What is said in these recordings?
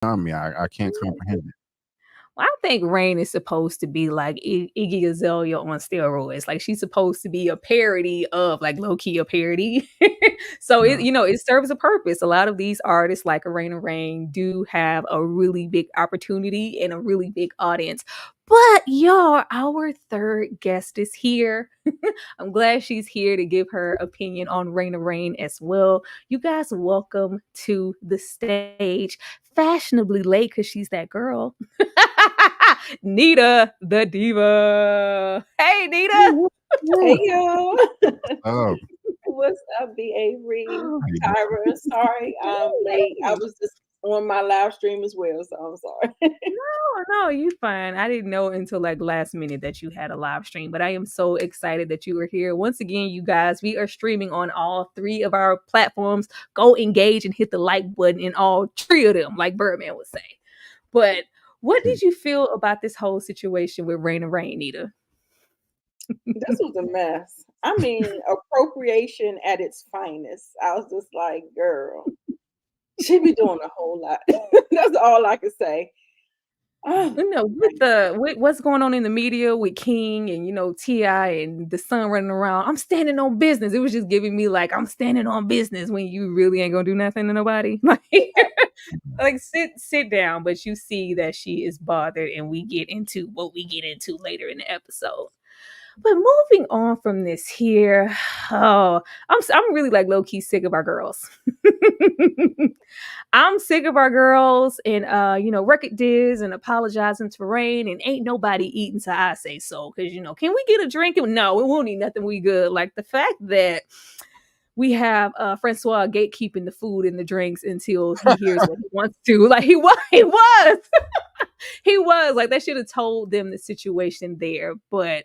beyond me. I can't comprehend it. Well, I think Rain is supposed to be like Iggy Azalea on steroids. Like she's supposed to be a parody of like low key a parody. So Yeah. it serves a purpose. A lot of these artists like Arena Rain do have a really big opportunity and a really big audience. But y'all, our third guest is here. I'm glad she's here to give her opinion on Raina Rain as well. You guys, welcome to the stage. Fashionably late because she's that girl. Nita the diva. Hey, Nita. Woo, Hey woo. y'all, Oh, what's up, B. Avery, Oh, how you doing? Tyra? Sorry, I'm late. I hey. was just on my live stream as well, so I'm sorry. No, you fine. I didn't know until like last minute that you had a live stream, but I am so excited that you were here. Once again, you guys, we are streaming on all three of our platforms. Go engage and hit the like button in all three of them, like Birdman would say. But what did you feel about this whole situation with Rain and Rain, Nita? This was a mess. I mean, appropriation at its finest. I was just like, girl, she be doing a whole lot. That's all I can say. Oh, With what's going on in the media with King and Ti and the son running around, I'm standing on business. It was just giving me like I'm standing on business when you really ain't gonna do nothing to nobody. Like sit down, but you see that she is bothered, and we get into what we get into later in the episode. But moving on from this here, oh, I'm really like low key sick of our girls. I'm sick of our girls and record diz and apologizing to Rain and ain't nobody eating till I say so. Cause can we get a drink? No, it won't need nothing. We good. Like the fact that we have Francois gatekeeping the food and the drinks until he hears what he wants to. Like he was. He was like they should have told them the situation there. But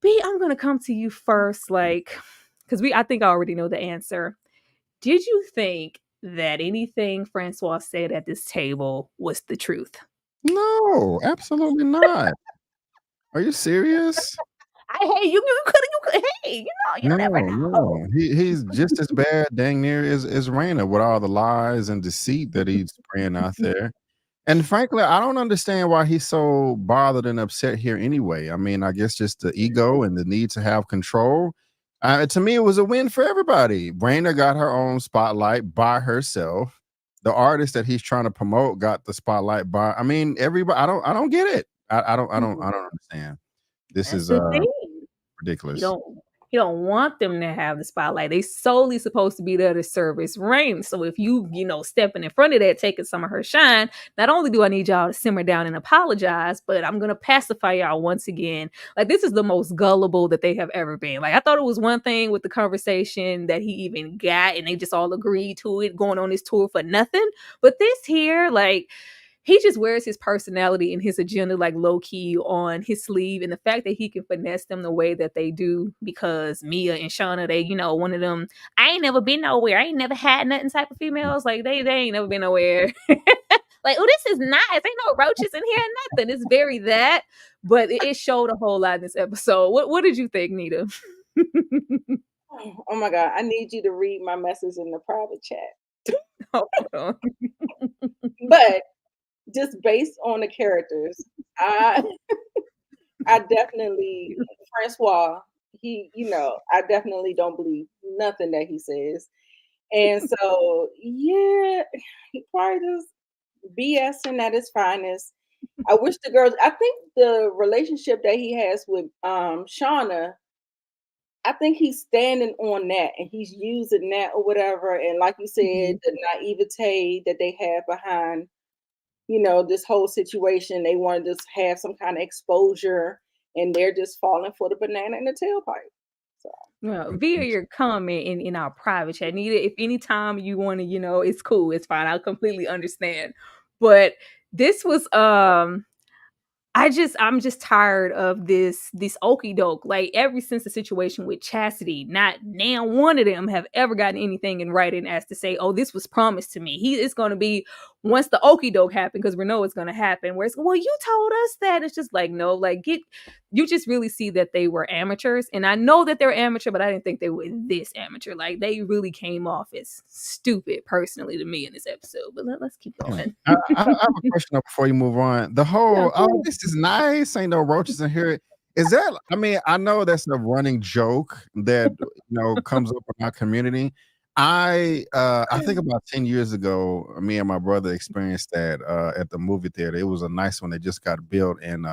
B, I'm gonna come to you first, like, because I think I already know the answer. Did you think that anything Francois said at this table was the truth? No, absolutely not. Are you serious? Hey, you could, hey, you never No, know. no. He's just as bad, dang near, as Raina with all the lies and deceit that he's spraying out there. And frankly, I don't understand why he's so bothered and upset here anyway. I mean, I guess just the ego and the need to have control. To me, it was a win for everybody. Raina got her own spotlight by herself. The artist that he's trying to promote got the spotlight by. I mean, everybody. I don't get it. I don't understand. This That's is the thing. He ridiculous. don't he don't want them to have the spotlight. They solely supposed to be there to service Rain. So if stepping in front of that, taking some of her shine, not only do I need y'all to simmer down and apologize, but I'm gonna pacify y'all once again. Like this is the most gullible that they have ever been. Like I thought it was one thing with the conversation that he even got, and they just all agreed to it going on this tour for nothing. But this here, like he just wears his personality and his agenda like low key on his sleeve. And the fact that he can finesse them the way that they do, because Mia and Shauna, they, one of them, I ain't never been nowhere. I ain't never had nothing type of females. Like they ain't never been nowhere. Like, oh, this is nice. Ain't no roaches in here, nothing. It's very that. But it showed a whole lot in this episode. What did you think, Nita? oh my God, I need you to read my message in the private chat. Hold on. But just based on the characters, I I definitely Francois. I definitely don't believe nothing that he says, and so yeah, he probably just BSing at his finest. I wish the girls. I think the relationship that he has with Shauna, I think he's standing on that and he's using that or whatever. And like you said, Mhm. the naivete that they have behind, this whole situation, they want to just have some kind of exposure and they're just falling for the banana in the tailpipe. So Well, via your comment in our private chat, Nita, if anytime you want to, it's cool, it's fine. I completely understand. But this was I'm just tired of this okey doke. Like ever since the situation with Chastity, not now one of them have ever gotten anything in writing as to say, oh, this was promised to me. He is going to be once the okey doke happened, because we know it's gonna happen, where it's, well, you told us that. It's just like, no, like get you just really see that they were amateurs. And I know that they're amateur, but I didn't think they were this amateur. Like they really came off as stupid personally to me in this episode. But let's keep Yeah. going. I have a question though before you move on. The Yeah, whole, go "Oh, ahead. this is nice, ain't no roaches in here." Is that, I mean, I know that's a running joke that, comes up in our community. I think about 10 years ago, me and my brother experienced that, at the movie theater. It was a nice one that just got built, and,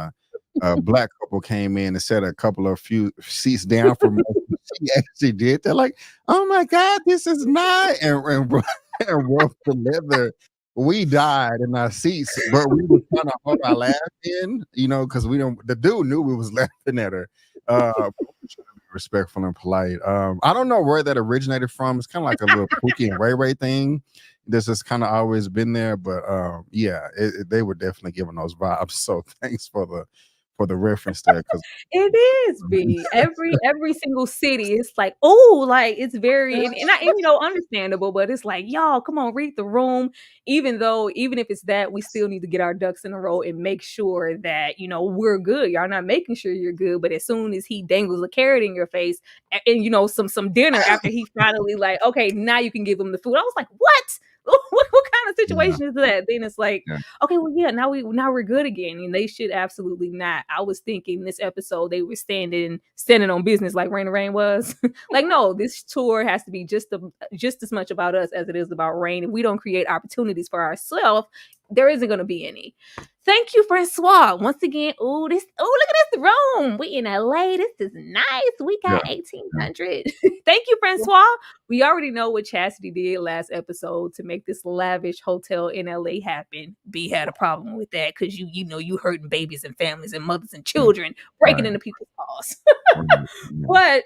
a black couple came in and sat a couple of few seats down from us. She actually did. They're like, "Oh my god, this is nice," and and rolled the leather. We died in our seats, but we were trying to hold our laugh in, because we don't. The dude knew we was laughing at her. But we trying to be respectful and polite. I don't know where that originated from. It's kind of like a little Pookie and Ray Ray thing. This has kind of always been there, but yeah, they were definitely giving those vibes. So thanks for the reference there, because It is B. Every single city, it's like, oh, like it's very and understandable, but it's like, y'all, come on, read the room. Even if it's that, we still need to get our ducks in a row and make sure that we're good. Y'all not making sure you're good, but as soon as he dangles a carrot in your face and some dinner after he finally like, okay, now you can give him the food. I was like, what? What kind of yeah, situation is that? Then it's like, yeah, okay, well, yeah, now we're good again, and they should absolutely not. I was thinking this episode they were standing on business like Rain and Rain was. Like, no, this tour has to be just as much about us as it is about Rain. If we don't create opportunities for ourselves, there isn't going to be any. Thank you, Francois. Once again, look at this room. We in LA. This is nice. We yeah, got yeah, 1800. Thank you, Francois. We already know what Chastity did last episode to make this lavish hotel in LA happen. B had a problem with that because you hurting babies and families and mothers and yeah. children, breaking Right, into people's cars. right, yeah. But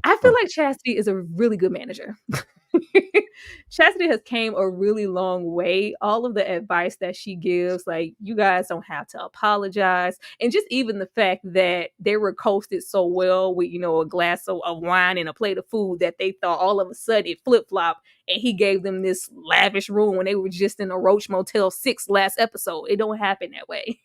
I feel like Chastity is a really good manager. Chastity has came a really long way. All of the advice that she gives, like, you guys don't have to apologize. And just even the fact that they were coasted so well with, a glass of wine and a plate of food that they thought all of a sudden it flip-flopped and he gave them this lavish room when they were just in a Roach Motel 6 last episode. It don't happen that way.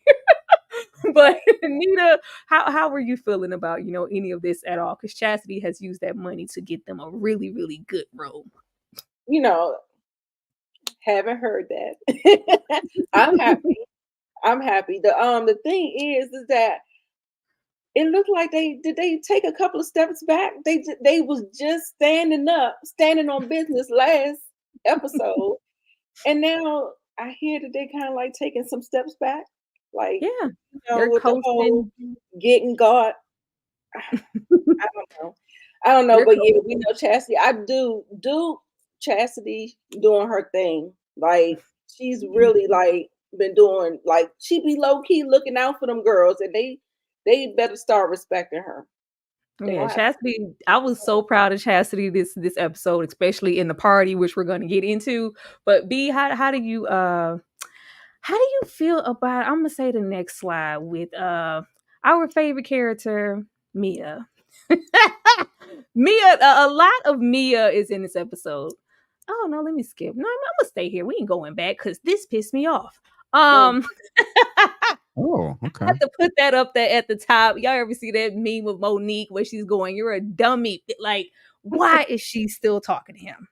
But Nita, how were you feeling about, any of this at all? Because Chastity has used that money to get them a really, really good room. You know, haven't heard that. I'm happy. I'm happy. The thing is that it looked like they take a couple of steps back. They was just standing on business last episode, and now I hear that they kind of like taking some steps back, like Yeah, they're with the whole coasting. getting God. I don't know. I don't know, They're but coasting. yeah, we know Chastity. I do Chastity doing her thing. Like she's really like been doing like she be low key looking out for them girls, and they better start respecting her. They Yeah, gonna have Chastity. I was so proud of Chastity this episode, especially in the party, which we're going to get into. But B, how do you feel about? I'm gonna say the next slide with our favorite character, Mia. Mia, a lot of Mia is in this episode. Oh no, let me skip. No, I'm gonna stay here. We ain't going back because this pissed me off. mm, Oh, okay. Have to put that up there at the top. Y'all ever see that meme of Monique where she's going, "You're a dummy." Like, why is she still talking to him?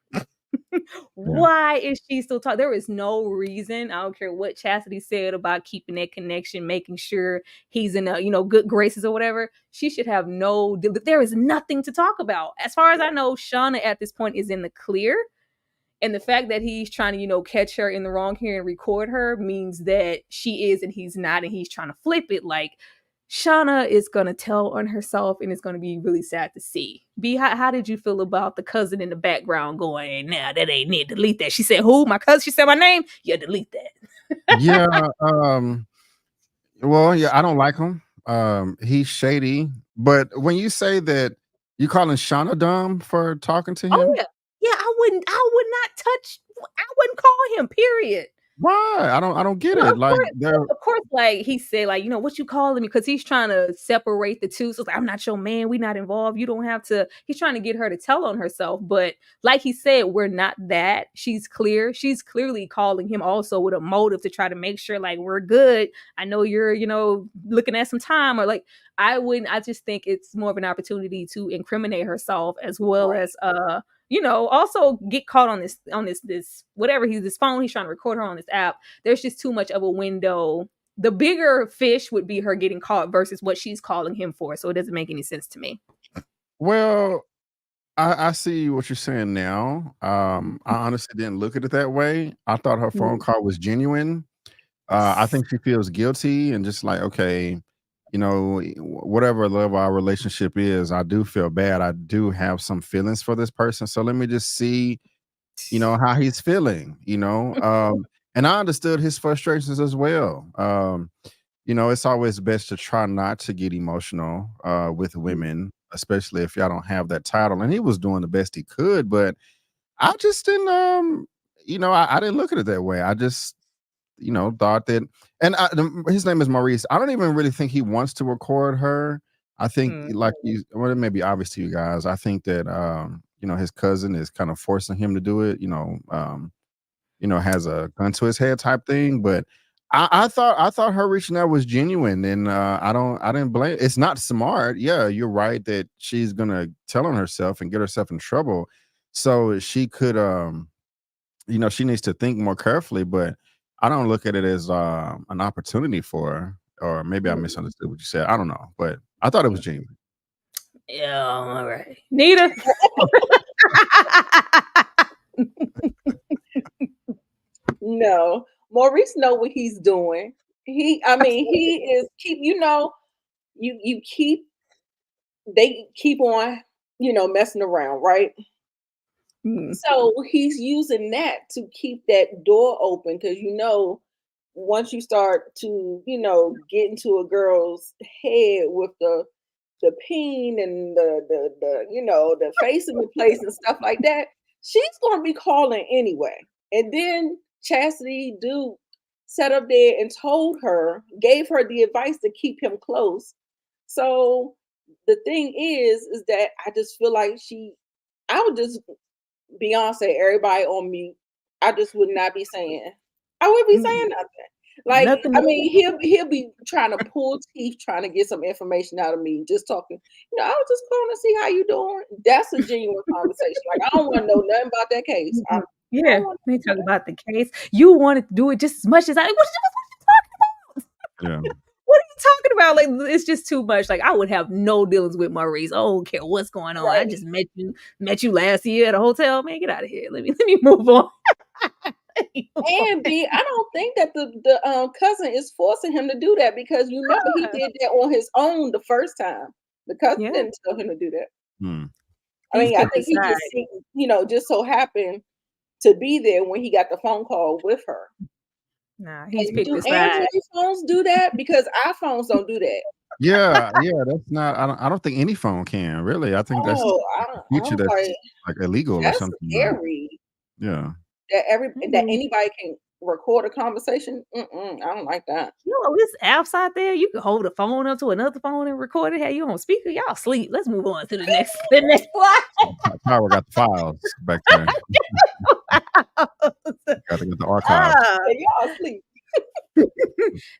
Yeah, Why is she still talking? There is no reason. I don't care what Chastity said about keeping that connection, making sure he's in good graces or whatever. She should have no. There is nothing to talk about. As far as I know, Shauna at this point is in the clear. And the fact that he's trying to, catch her in the wrong here and record her means that she is and he's not, and he's trying to flip it. Like, Shauna is gonna tell on herself, and it's gonna be really sad to see. B, how did you feel about the cousin in the background going, "Nah, that ain't it. Delete that." She said, "Who? My cousin?" She said my name. Yeah, delete that. yeah. Well, yeah, I don't like him. He's shady. But when you say that, you calling Shauna dumb for talking to Oh him? yeah, yeah. I would not touch. I wouldn't call him. Period. Why? I don't get Well, it. Like they're of course, like he said, like, what you calling me? Because he's trying to separate the two. So it's like, I'm not your man. We not involved. You don't have to. He's trying to get her to tell on herself. But like he said, we're not that. She's clear. She's clearly calling him also with a motive to try to make sure, like, we're good. I know you're, looking at some time, or like, I wouldn't. I just think it's more of an opportunity to incriminate herself as well Right. as also get caught on this whatever this phone he's trying to record her on this app. There's just too much of a window. The bigger fish would be her getting caught versus what she's calling him for. So it doesn't make any sense to me. well, I see what you're saying now. I honestly didn't look at it that way. I thought her phone Mm. call was genuine. I think she feels guilty and just like, okay, whatever level our relationship is, I do feel bad. I do have some feelings for this person. So let me just see, how he's feeling, and I understood his frustrations as well. It's always best to try not to get emotional with women, especially if y'all don't have that title. And he was doing the best he could, but I just didn't, I didn't look at it that way. I just, thought that, and his name is Maurice. I don't even really think he wants to record her. I think, Mm. like it may be obvious to you guys. I think that, his cousin is kind of forcing him to do it. Has a gun to his head type thing. But I thought her reaching out was genuine, and I didn't blame. It's not smart. Yeah, you're right that she's gonna tell on herself and get herself in trouble. So she could, she needs to think more carefully. But I don't look at it as an opportunity for her. Or maybe I Mm. misunderstood what you said. I don't know, but I thought it was genuine. Yeah, all right. Nita. No, Maurice know what he's doing. I mean, he is keep. You keep. They keep on, messing around, right? Mm. So he's using that to keep that door open because once you start to get into a girl's head with the peen and the face in the place and stuff like that, she's gonna be calling anyway. And then Chastity dude sat up there and gave her the advice to keep him close. So the thing is that I just feel like I would just Beyonce, everybody on mute. I just would not be saying. I would be Mm. saying nothing. Like, Nothing. I mean, he'll be trying to pull teeth, trying to get some information out of me, just talking. I was just going to see how you doing. That's a genuine conversation. Like, I don't want to know nothing about that case. I Yeah, don't want they to know talk that. about the case. You wanted to do it just as much as I. Yeah. What are you talking about? Like, it's just too much. Like, I would have no dealings with Maurice. I don't care what's going on. I Right. just met you last year at a hotel. Man, get out of here. Let me move on. And B, I don't think that the cousin is forcing him to do that because you remember he did that on his own the first time. The cousin Yeah, didn't tell him to do that. Hmm. I he's mean, I picked a think he side. just just so happened to be there when he got the phone call with her. Nah, he's And picked do a side. Android phones do that? Because iPhones don't do that. Yeah, yeah, that's not. I don't think any phone can really. I think that's Oh, like a I feature was that's like, like illegal or that's something. scary Yeah. that Mm. anybody can record a conversation. I don't like that. There's apps out there. You can hold a phone up to another phone and record it. Hey, you on speaker? Y'all sleep. Let's move on to the next the next Power got the files back there. slide. Got to get the archives. Ah. And y'all sleep.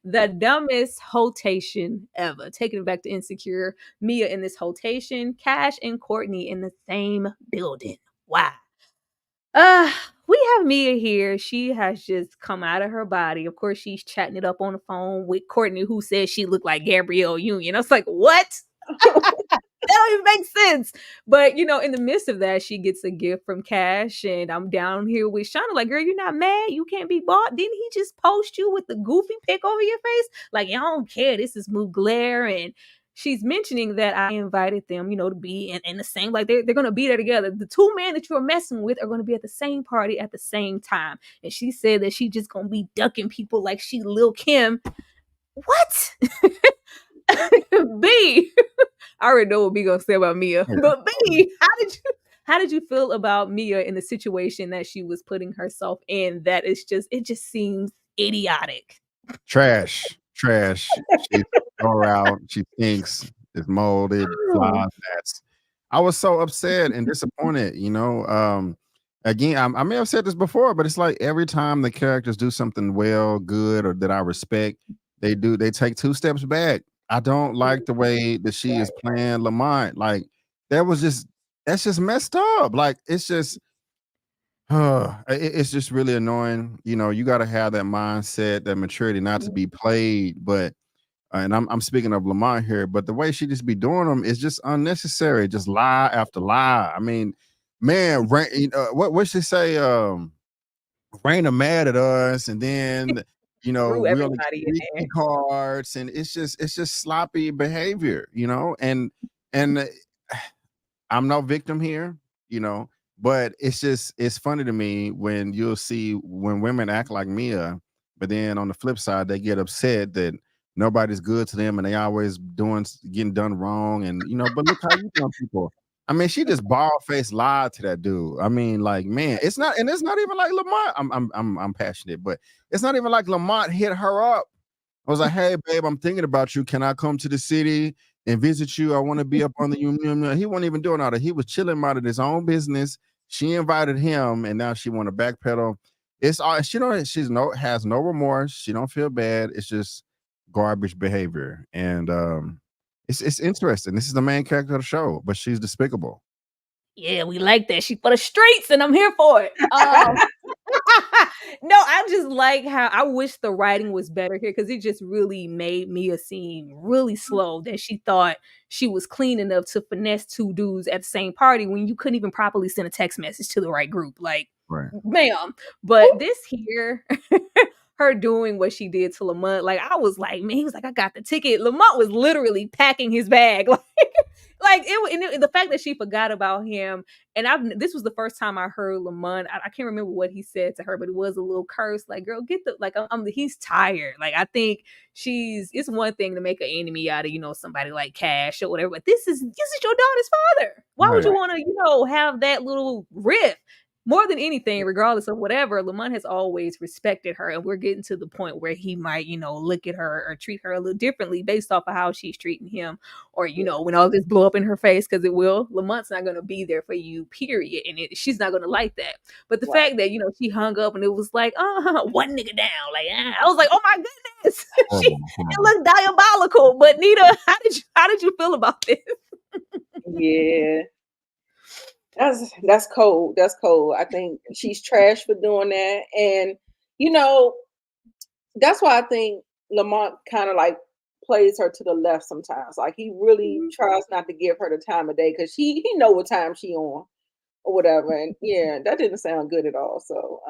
The dumbest hotation ever. Taking it back to Insecure. Mia in this hotation. Cash and Courtney in the same building. Why? Uh, we have Mia here. She has just come out of her body. Of course, she's chatting it up on the phone with Courtney, who says she looked like Gabrielle Union. I was like, what? That don't even make sense. But in the midst of that, she gets a gift from Cash, and I'm down here with Shauna. Like, girl, you're not mad. You can't be bought. Didn't he just post you with the goofy pic over your face? Like, I don't care. This is Mugler, and she's mentioning that I invited them, to be in the same. Like, they're gonna be there together. The two men that you're messing with are gonna be at the same party at the same time. And she said that she just gonna be ducking people like she Lil Kim. What? B. I already know what B gonna say about Mia. Yeah. But B, how did you How did you feel about Mia in the situation that she was putting herself in? That is just it just seems idiotic. Trash, trash. She throw her out. She thinks it's molded, Oh, flies, gnats. I was so upset and disappointed, you know. Again, I may have said this before, but it's like every time the characters do something well, good, or that I respect, they take two steps back. I don't like the way that she is Right. playing Lamont. Like that was just that's just messed up. Like it's just it's just really annoying. You know, you got to have that mindset, that maturity, not to be played. But and I'm speaking of Lamont here, but the way she just be doing them is just unnecessary. Just lie after lie. I mean, man, what she say? Raina mad at us, and then threw we only get everybody in three key there. cards, and it's just sloppy behavior. And I'm no victim here, you know, but it's funny to me when you'll see when women act like Mia, but then on the flip side, they get upset that nobody's good to them and they always getting done wrong. And but look how you done people. I mean, she just bald faced lied to that dude. I mean, like, man, it's not even like Lamont. I'm passionate, but it's not even like Lamont hit her up. I was like, "Hey, babe, I'm thinking about you. Can I come to the city and visit you? I want to be up on the union." He wasn't even doing all that. He was chilling out of his own business. She invited him, and now she want to backpedal. It's all she don't. Has no remorse. She don't feel bad. It's just garbage behavior, and it's interesting. This is the main character of the show, but she's despicable. Yeah, we like that. She for the streets, and I'm here for it. No, I just like how I wish the writing was better here because it just really made Mia seem really slow. That she thought she was clean enough to finesse two dudes at the same party when you couldn't even properly send a text message to the right group. Like, Right. ma'am. But this here, her doing what she did to Lamont, like I was like, man, he was like, I got the ticket. Lamont was literally packing his bag, like the fact that she forgot about him. And this was the first time I heard Lamont. I can't remember what he said to her, but it was a little curse, like, girl, get the like he's tired. Like I think it's one thing to make an enemy out of, somebody like Cash or whatever, but this is your daughter's father. Why would Right. you want to, have that little rift? More than anything, regardless of whatever, Lamont has always respected her, and we're getting to the point where he might, look at her or treat her a little differently based off of how she's treating him, or when all this blow up in her face, because it will. Lamont's not going to be there for you, period, and she's not going to like that. But the Right. fact that she hung up and it was like, one nigga down, like I was like, oh my goodness, it Horrible, horrible. looked diabolical. But Nita, how did you feel about this? Yeah. That's cold. That's cold. I think she's trash for doing that. And you know, that's why I think Lamont kind of like plays her to the left sometimes. Like he really tries not to give her the time of day because he know what time she on or whatever. And yeah, that didn't sound good at all. So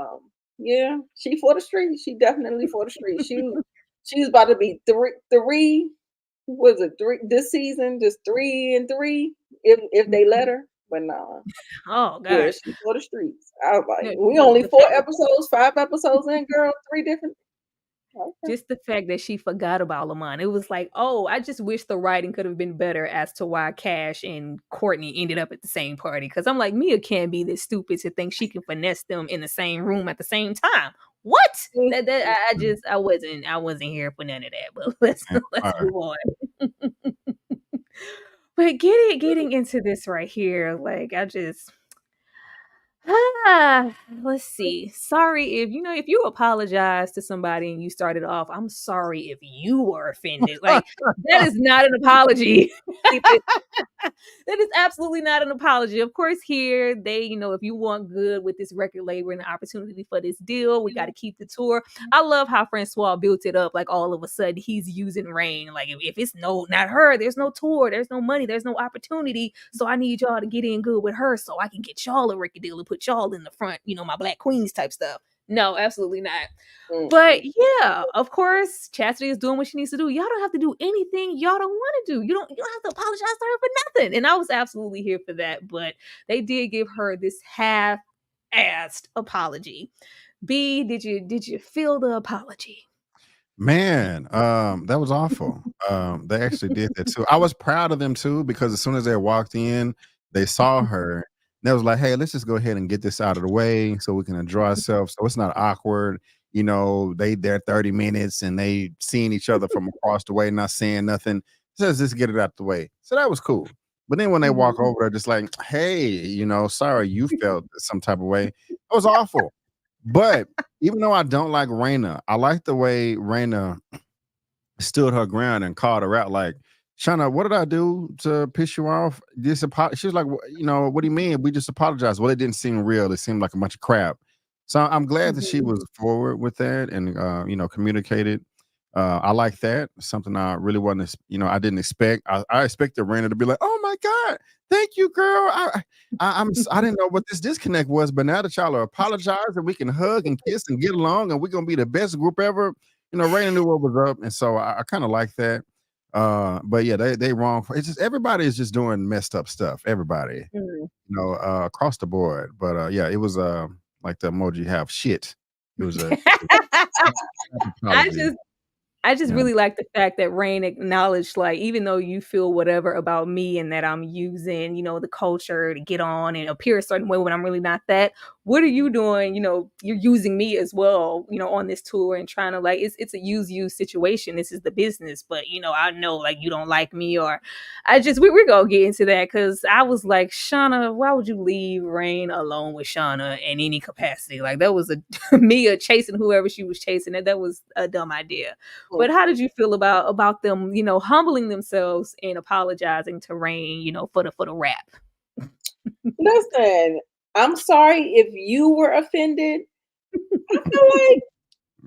yeah, she for the street. She definitely for the street. She was about to be three was it three this season, just 3-3 if they let her. But no. Oh Yeah, gosh. she for the streets. I was like, No, we the, only the four fact episodes, 5 episodes in, girl, three different. Okay. Just the fact that she forgot about Lamont. It was like, oh, I just wish the writing could have been better as to why Cash and Courtney ended up at the same party. Because I'm like, Mia can't be this stupid to think she can finesse them in the same room at the same time. What? That I wasn't here for none of that. But let's Man, let's fire. move on. But getting into this right here, like I just Ah, let's see. Sorry if you apologize to somebody and you started off, I'm sorry if you were offended. Like that is not an apology. Keep it. That is absolutely not an apology. Of course, here if you want good with this record label and the opportunity for this deal, we got to keep the tour. I love how Francois built it up. Like all of a sudden, he's using Rain. Like if it's not her, there's no tour, there's no money, there's no opportunity. So I need y'all to get in good with her, so I can get y'all a record deal and put y'all in the front. My Black Queens type stuff. No, absolutely not. But Mm-mm. yeah, of course, Chastity is doing what she needs to do. Y'all don't have to do anything y'all don't want to do. You don't have to apologize to her for nothing. And I was absolutely here for that. But they did give her this half-assed apology. B, did you feel the apology? Man, that was awful. They actually did that too. I was proud of them too because as soon as they walked in, they saw her They was like, "Hey, let's just go ahead and get this out of the way so we can enjoy ourselves, so it's not awkward." They there 30 minutes and they seeing each other from across the way, not saying nothing. So let's just get it out the way. So that was cool. But then when they walk Mhm. over there, just like, "Hey, sorry you felt some type of way." It was awful. But even though I don't like Raina, I like the way Raina stood her ground and called her out like, "Shauna, what did I do to piss you off?" She was like, what do you mean? We just apologized." Well, it didn't seem real. It seemed like a bunch of crap. So I'm glad that she Mhm. was forward with that and communicated. I like that. Something I really wasn't, I didn't expect. I expected Raina to be like, "Oh my God, thank you, girl. I didn't know what this disconnect was, but now that y'all are apologized and we can hug and kiss and get along and we're gonna be the best group ever." Raina knew what was up, and so I kind of like that. But yeah, they wrong. It's just everybody is just doing messed up stuff. Everybody, Mhm. across the board. But yeah, it was like the emoji have shit. It was a I apology. just I just Yeah. really like the fact that Rain acknowledged, like, even though you feel whatever about me and that I'm using, the culture to get on and appear a certain way when I'm really not that, what are you doing? You're using me as well, on this tour and trying to like it's a use situation. This is the business, but I know like you don't like me or we're gonna get into that because I was like, Shauna, why would you leave Rain alone with Shauna in any capacity? Like that was a Mia chasing whoever she was chasing, and that was a dumb idea. But how did you feel about them, humbling themselves and apologizing to Rain, for the rap? Listen, I'm sorry if you were offended. I feel like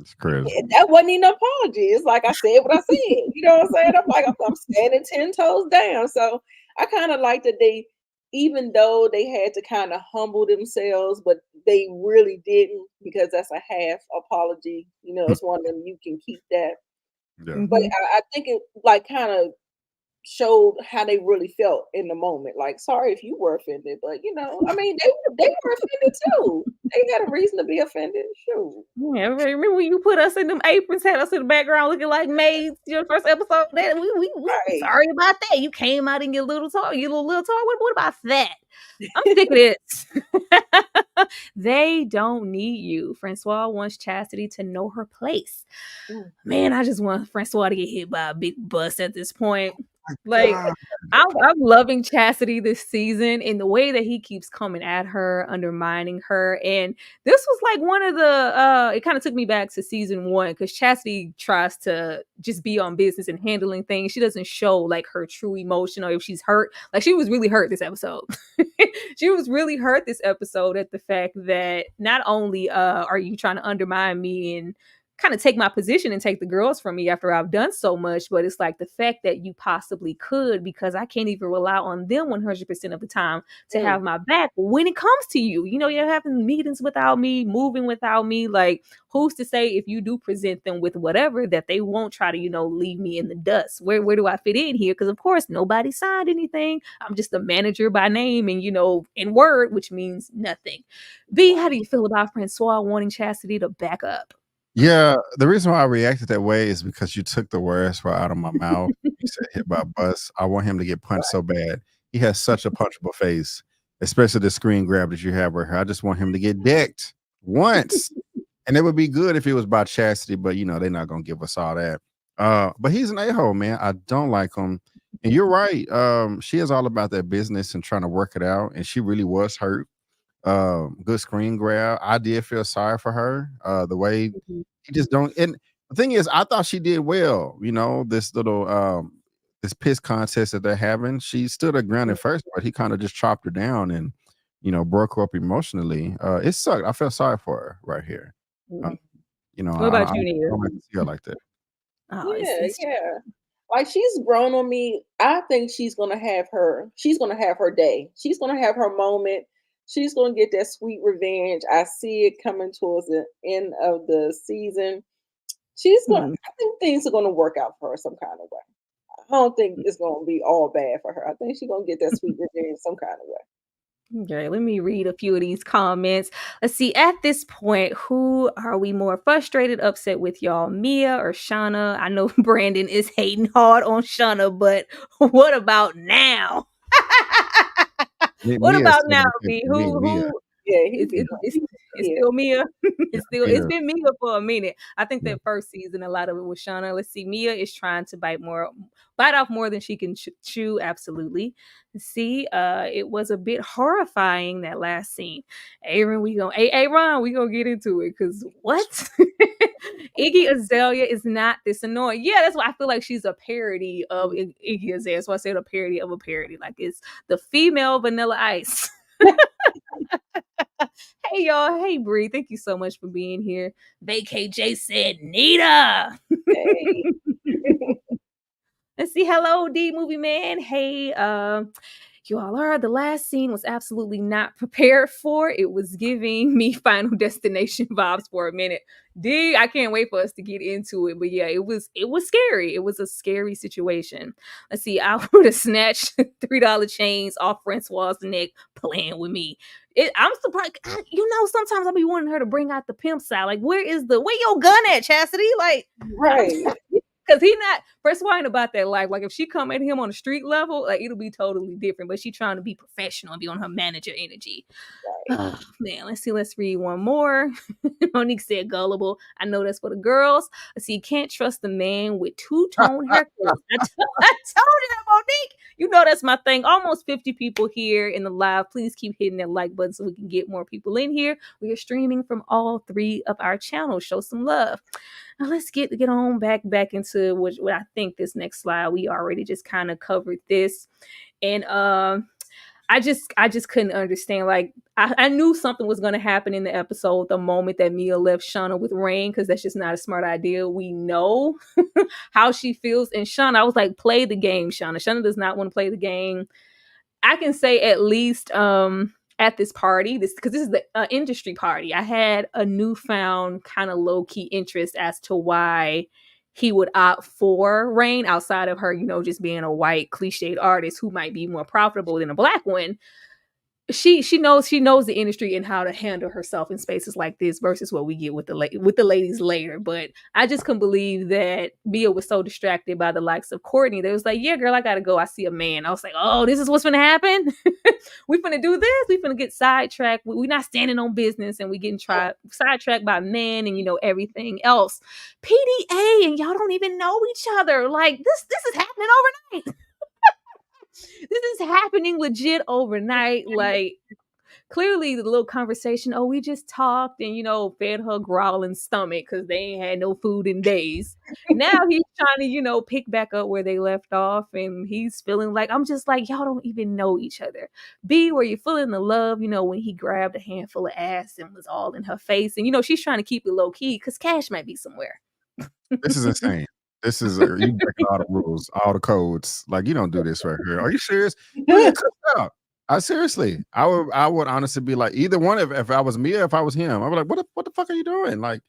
It's crazy. that wasn't even an apology. It's like I said what I said. You know what I'm saying? I'm like, I'm standing 10 toes down. So I kind of like that even though they had to kind of humble themselves, but they really didn't because that's a half apology. It's one of them, you can keep that. Yeah. But Mhm. I think it like kind of showed how they really felt in the moment. Like, sorry if you were offended, but I mean, they were offended too. They had a reason to be offended. Shoot. Yeah, remember when you put us in them aprons, had us in the background looking like maids, your first episode? That we Right. sorry about that. You came out in your little toy, your little toy. What about that? I'm sick of this. They don't need you. Francois wants Chastity to know her place. Mm. Man, I just want Francois to get hit by a big bus at this point. My Like, God. I'm loving Chastity this season in the way that he keeps coming at her, undermining her. And this was like one of the it kind of took me back to season one because Chastity tries to just be on business and handling things. She doesn't show like her true emotion or if she's hurt. Like she was really hurt this episode. She was really hurt this episode at the fact that not only are you trying to undermine me and kind of take my position and take the girls from me after I've done so much, but it's like the fact that you possibly could because I can't even rely on them 100% of the time to Mm. have my back when it comes to you. You're having meetings without me, moving without me. Like, who's to say if you do present them with whatever that they won't try to, leave me in the dust? Where do I fit in here? Because of course nobody signed anything. I'm just a manager by name and in word, which means nothing. B, how do you feel about Francois wanting Chastity to back up? Yeah, the reason why I reacted that way is because you took the words right out of my mouth. You said hit by a bus. I want him to get punched so bad. He has such a punchable face, especially the screen grab that you have with her. I just want him to get decked once. And it would be good if it was by Chastity, but they're not gonna give us all that. But he's an a-hole, man. I don't like him. And you're right. She is all about that business and trying to work it out. And she really was hurt. Good screen grab. I did feel sorry for her. The way Mhm. he just don't. And the thing is, I thought she did well. This little this piss contest that they're having. She stood her ground at first, but he kind of just chopped her down and broke her up emotionally. It sucked. I felt sorry for her right here. Uh, Mhm. What I about you, Nia? don't like to see her like that. Oh, Yeah, it's yeah. Like she's grown on me. I think she's gonna have her day. She's gonna have her moment. She's gonna get that sweet revenge. I see it coming towards the end of the season. mhm. I think things are gonna work out for her some kind of way. I don't think it's gonna be all bad for her. I think she's gonna get that sweet revenge some kind of way. Okay, let me read a few of these comments. Let's see. At this point, who are we more frustrated, upset with, y'all? Mia or Shauna? I know Brandon is hating hard on Shauna, but what about now? What Mia about said now, it, I think, B? you mean Mia. Yeah, It's it's it's he's it's yeah. still Mia. Yeah, It's Mia. been Mia for a minute. I think Yeah. that first season, a lot of it was Shauna. Let's see, Mia is trying to bite off more than she can chew. Absolutely. See, it was a bit horrifying that last scene. Aaron, Aaron, we gonna get into it because what? Iggy Azalea is not this annoying. Yeah, that's why I feel like she's a parody of Iggy Azalea. That's why I said a parody of a parody. Like it's the female Vanilla Ice. Hey y'all, hey Bree, thank you so much for being here. VKJ said Nita. Hey. Let's see. Hello, D Movie Man. Hey, you all are. The last scene was absolutely not prepared for. It was giving me Final Destination vibes for a minute. D, I can't wait for us to get into it. But yeah, it was scary. It was a scary situation. Let's see. I would have snatched $3 chains off Francois's neck playing with me. I'm surprised. Sometimes I'll be wanting her to bring out the pimp side. Like, where your gun at, Chastity? Like, Right. because he not first of all ain't about that life. Like if she come at him on a street level, like it'll be totally different. But she trying to be professional and be on her manager energy. Right. Oh, man, let's see. Let's read one more. Monique said gullible. I know that's for the girls. Let's see. Can't trust the man with two-tone haircuts. I told you that, Monique. You know that's my thing. Almost 50 people here in the live. Please keep hitting that like button so we can get more people in here. We are streaming from all 3 of our channels. Show some love. Now let's get on back into what I think this next slide. We already just kind of covered this. And I just couldn't understand. Like I knew something was gonna happen in the episode the moment that Mia left Shauna with Rain, because that's just not a smart idea. We know how she feels. And Shauna, I was like, play the game, Shauna. Shauna does not want to play the game. I can say at least at this party, because this is the industry party, I had a newfound kind of low key interest as to why he would opt for Rain outside of her, just being a white cliched artist who might be more profitable than a black one. She knows the industry and how to handle herself in spaces like this versus what we get with the ladies later. But I just couldn't believe that Mia was so distracted by the likes of Courtney. They was like, yeah, girl, I gotta go. I see a man. I was like, oh, this is what's gonna happen. We finna do this. We finna get sidetracked. We're not standing on business, and we getting sidetracked by men and everything else. PDA, and y'all don't even know each other. Like this is happening overnight. This is happening legit overnight. Like clearly the little conversation, oh, we just talked and fed her growling stomach because they ain't had no food in days. Now he's trying to pick back up where they left off, and he's feeling like, I'm just like, y'all don't even know each other. B, where you feeling the love, when he grabbed a handful of ass and was all in her face, and she's trying to keep it low key because Cash might be somewhere. This is insane. This is you breaking all the rules, all the codes. Like, you don't do this right here. Are you serious? You get cooked out. Seriously, I would honestly be like, either one. If I was Mia, if I was him, I would like, what the fuck are you doing? Like,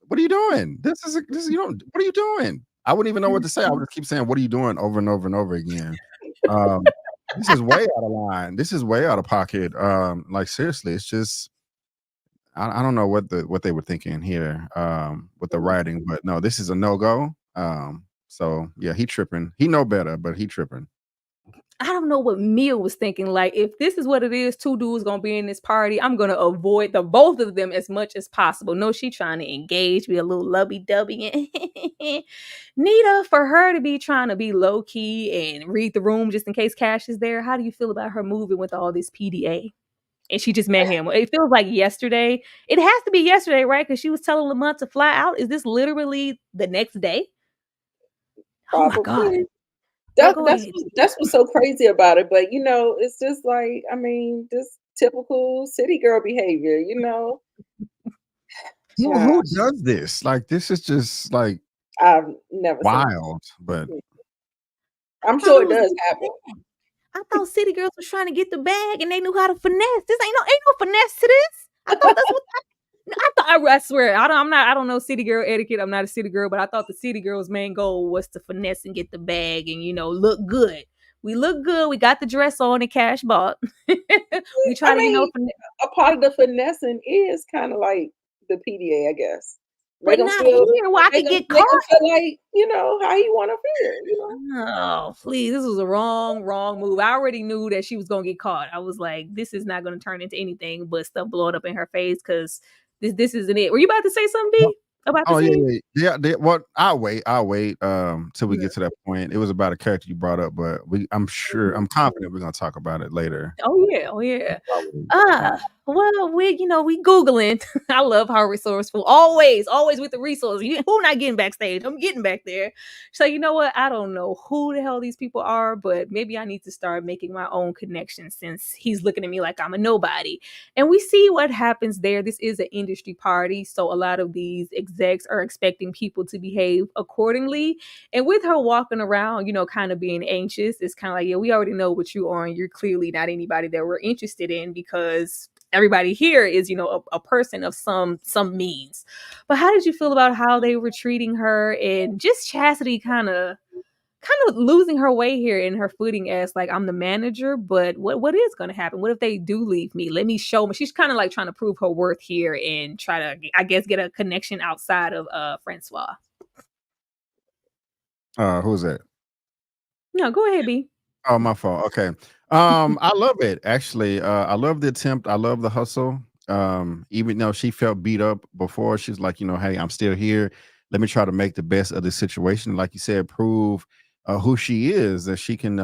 what are you doing? This is what are you doing? I wouldn't even know what to say. I would just keep saying, what are you doing over and over and over again. This is way out of line. This is way out of pocket. Like seriously, it's just I don't know what they were thinking here with the writing, but no, this is a no-go. So yeah, he tripping. He know better, but he tripping. I don't know what Mia was thinking. Like, if this is what it is, 2 dudes gonna be in this party, I'm gonna avoid the both of them as much as possible. No, she trying to engage, be a little lovey-dovey. Nita, for her to be trying to be low-key and read the room just in case Cash is there, how do you feel about her moving with all this PDA? And she just met him. It feels like yesterday. It has to be yesterday, right? Because she was telling Lamont to fly out. Is this literally the next day? Oh my God. Probably. Y'all That go that's ahead. that's what's so crazy about it. But it's just like, I mean, just typical city girl behavior, Who Gosh, does this? Like, this is just like I've never seen wild. But it. I I'm thought sure it it was does getting the happen. bag. I thought City Girls was trying to get the bag and they knew how to finesse. This ain't no finesse to this. I thought that's what I swear, I don't know City Girl etiquette. I'm not a City Girl, but I thought the City Girl's main goal was to finesse and get the bag and look good. We look good. We got the dress on and Cash bought. We try I to mean, a part of the finessing is kind of like the PDA, I guess. But Make him not feel here where I could get make him caught. feel like, how he wanna feel. Oh, please. This was a wrong move. I already knew that she was gonna get caught. I was like, this is not gonna turn into anything but stuff blowing up in her face because this isn't it. Were you about to say something, Oh, B? About the oh, yeah, scene? yeah, yeah. Well, I'll wait till we get to that point. It was about a character you brought up, but I'm confident we're gonna talk about it later. Oh yeah, oh yeah. I'll wait. Well, we Googling. I love how resourceful. Always with the resources. Who not getting backstage? I'm getting back there. So you know what? I don't know who the hell these people are, but maybe I need to start making my own connections since he's looking at me like I'm a nobody. And we see what happens there. This is an industry party, so a lot of these execs are expecting people to behave accordingly. And with her walking around, kind of being anxious, it's kind of like, yeah, we already know what you are, and you're clearly not anybody that we're interested in because everybody here is, a person of some means. But how did you feel about how they were treating her and just Chastity kind of losing her way here in her footing as like I'm the manager, but what is going to happen? What if they do leave me? Let me show me. She's kind of like trying to prove her worth here and try to, I guess, get a connection outside of Francois. Who's that? No, go ahead, B. Oh, my fault. Okay. I love it actually. I love the attempt. I love the hustle. Even though she felt beat up before, she's like, hey, I'm still here. Let me try to make the best of the situation. Like you said, prove who she is, that she can,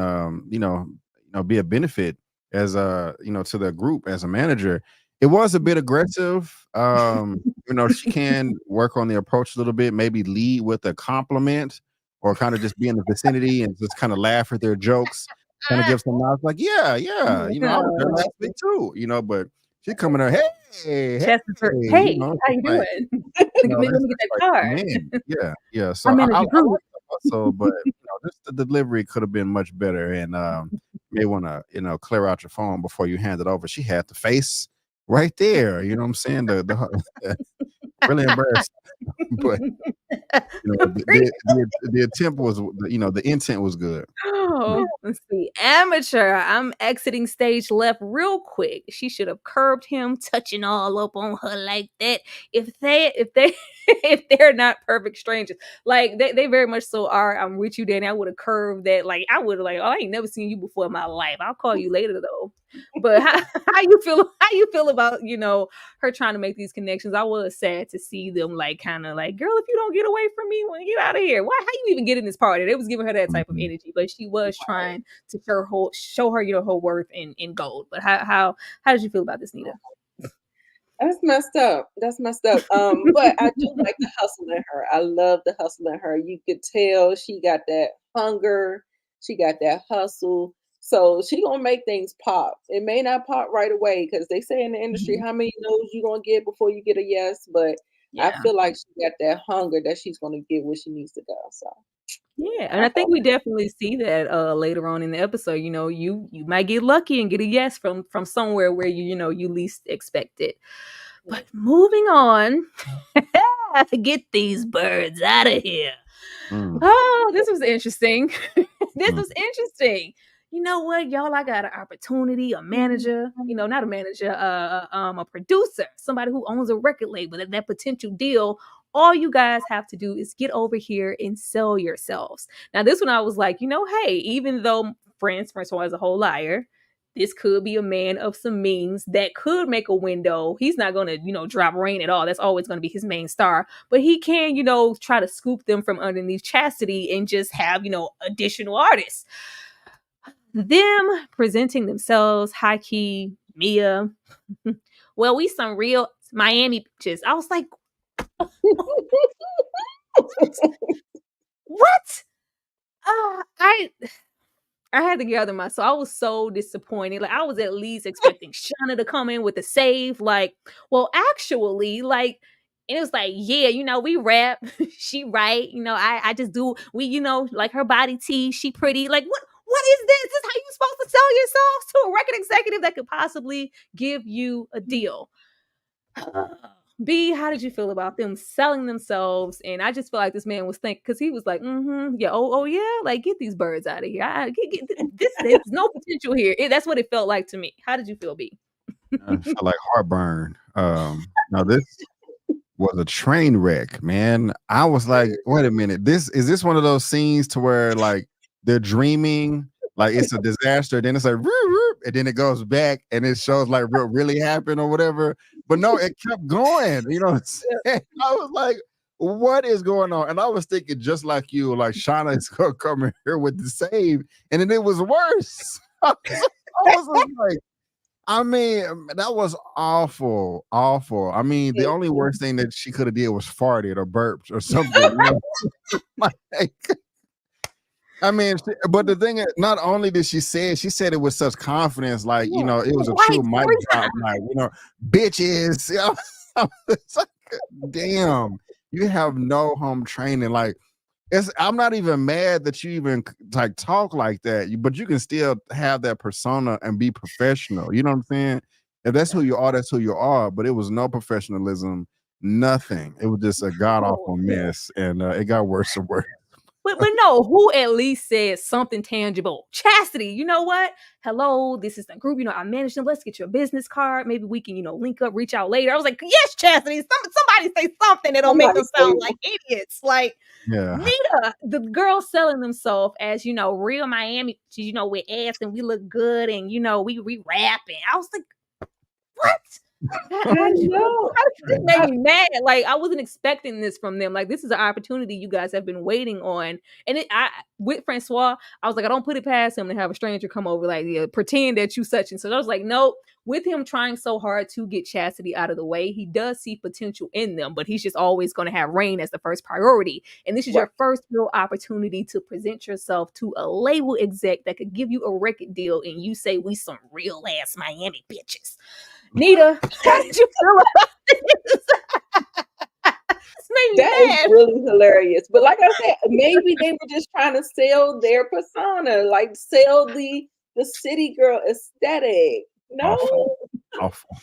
be a benefit as to the group as a manager. It was a bit aggressive. She can work on the approach a little bit, maybe lead with a compliment or kind of just be in the vicinity and just kind of laugh at their jokes, kind of give some nods like, yeah, yeah, I was there last week too, but she coming there, hey, hey, Chesterford, hey, it's how you like, doing? Let me get that's that like, card. man, yeah, yeah. So I I manage your like group. the hustle, but just the delivery could have been much better, and may want to clear out your phone before you hand it over. She had the face right there. You know what I'm saying? The really embarrassing, but the attempt was, the intent was good. Oh, let's see. Amateur. I'm exiting stage left real quick. She should have curbed him, touching all up on her like that. If they if they're not perfect strangers, like they very much so are. I'm with you, Danny. I would have curved that. Like I would have like, oh, I ain't never seen you before in my life. I'll call you later though. But how you feel? How you feel about her trying to make these connections? I was sad to see them like kind of like, girl, if you don't get away from me, when get out of here. Why? How you even get in this party? They was giving her that type of Mhm. energy, but she was trying to show her her worth in gold. But how did you feel about this, Nita? That's messed up. That's messed up. But I do like the hustle in her. I love the hustle in her. You could tell she got that hunger. She got that hustle. So she gonna make things pop. It may not pop right away because they say in the industry, Mhm. how many no's you gonna get before you get a yes. But I Yeah. feel like she got that hunger that she's gonna get where she needs to go. So Yeah, and I I think felt we definitely see that later on in the episode. You might get lucky and get a yes from somewhere where you least expect it. But moving on, get these birds out of here. Mm, Oh, this was interesting. This mm, was interesting. You know what, y'all? I got an opportunity, a manager, not a manager, a producer, somebody who owns a record label, that potential deal. All you guys have to do is get over here and sell yourselves. Now, this one I was like, hey, even though Francois is a whole liar, this could be a man of some means that could make a window. He's not going to, drop rain at all. That's always going to be his main star. But he can, try to scoop them from underneath Chastity and just have, additional artists. Them presenting themselves, high key, Mia. Well, we some real Miami bitches. I was like, what? I had to gather myself. I was so disappointed. Like I was at least expecting Shauna to come in with a save. Like, well, actually, like, and it was like, yeah, we rap. She right. I just do. We, like her body T. She pretty. Like, what is this? This is how you supposed to sell yourselves to a record executive that could possibly give you a deal? B, how did you feel about them selling themselves? And I just feel like this man was thinking because he was like, yeah, oh yeah, like get these birds out of here. There's no potential here. That's what it felt like to me. How did you feel, B? I felt like heartburn. Now this was a train wreck, man. I was like, wait a minute, this one of those scenes to where like they're dreaming, like it's a disaster, then it's like "Whoop, whoop," and then it goes back and it shows like what really happened or whatever. But no, it kept going, you know what I'm saying? I was like, what is going on? And I was thinking just like you, like Shauna is gonna come in here with the save, and then it was worse. I was just like, I mean, that was awful, awful. I mean, the only worst thing that she could have did was farted or burped or something. You know? Like, I mean, but the thing is, not only did she say it, she said it with such confidence, like you know, it was a true Right, mic every drop, time. like you know, bitches. You know? It's like, damn, you have no home training. Like, I'm not even mad that you even like talk like that, but you can still have that persona and be professional. You know what I'm saying? If that's who you are, that's who you are. But it was no professionalism, nothing. It was just a god awful mess, and it got worse and worse. But no, who at least said something tangible? Chastity, you know what? Hello, this is the group. You know, I managed them. Let's get your business card. Maybe we can, you know, link up, reach out later. I was like, yes, Chastity. Somebody say something that'll make Somebody them sound say like idiots. Like Yeah, Nita, the girl selling themselves as, you know, real Miami, you know, with ass and we look good and you know, we rapping. I was like, what? I know. This made me mad. Like I wasn't expecting this from them. Like this is an opportunity you guys have been waiting on. And I with Francois, I was like, I don't put it past him to have a stranger come over, like yeah, pretend that you such and such. I was like, nope. With him trying so hard to get Chastity out of the way, he does see potential in them, but he's just always going to have Rain as the first priority. And this is Right. your first real opportunity to present yourself to a label exec that could give you a record deal, and you say we some real ass Miami bitches. Nita, how did you feel about this? This made me That is mad. really hilarious. But like I said, maybe they were just trying to sell their persona, like sell the city girl aesthetic. awful, No, awful.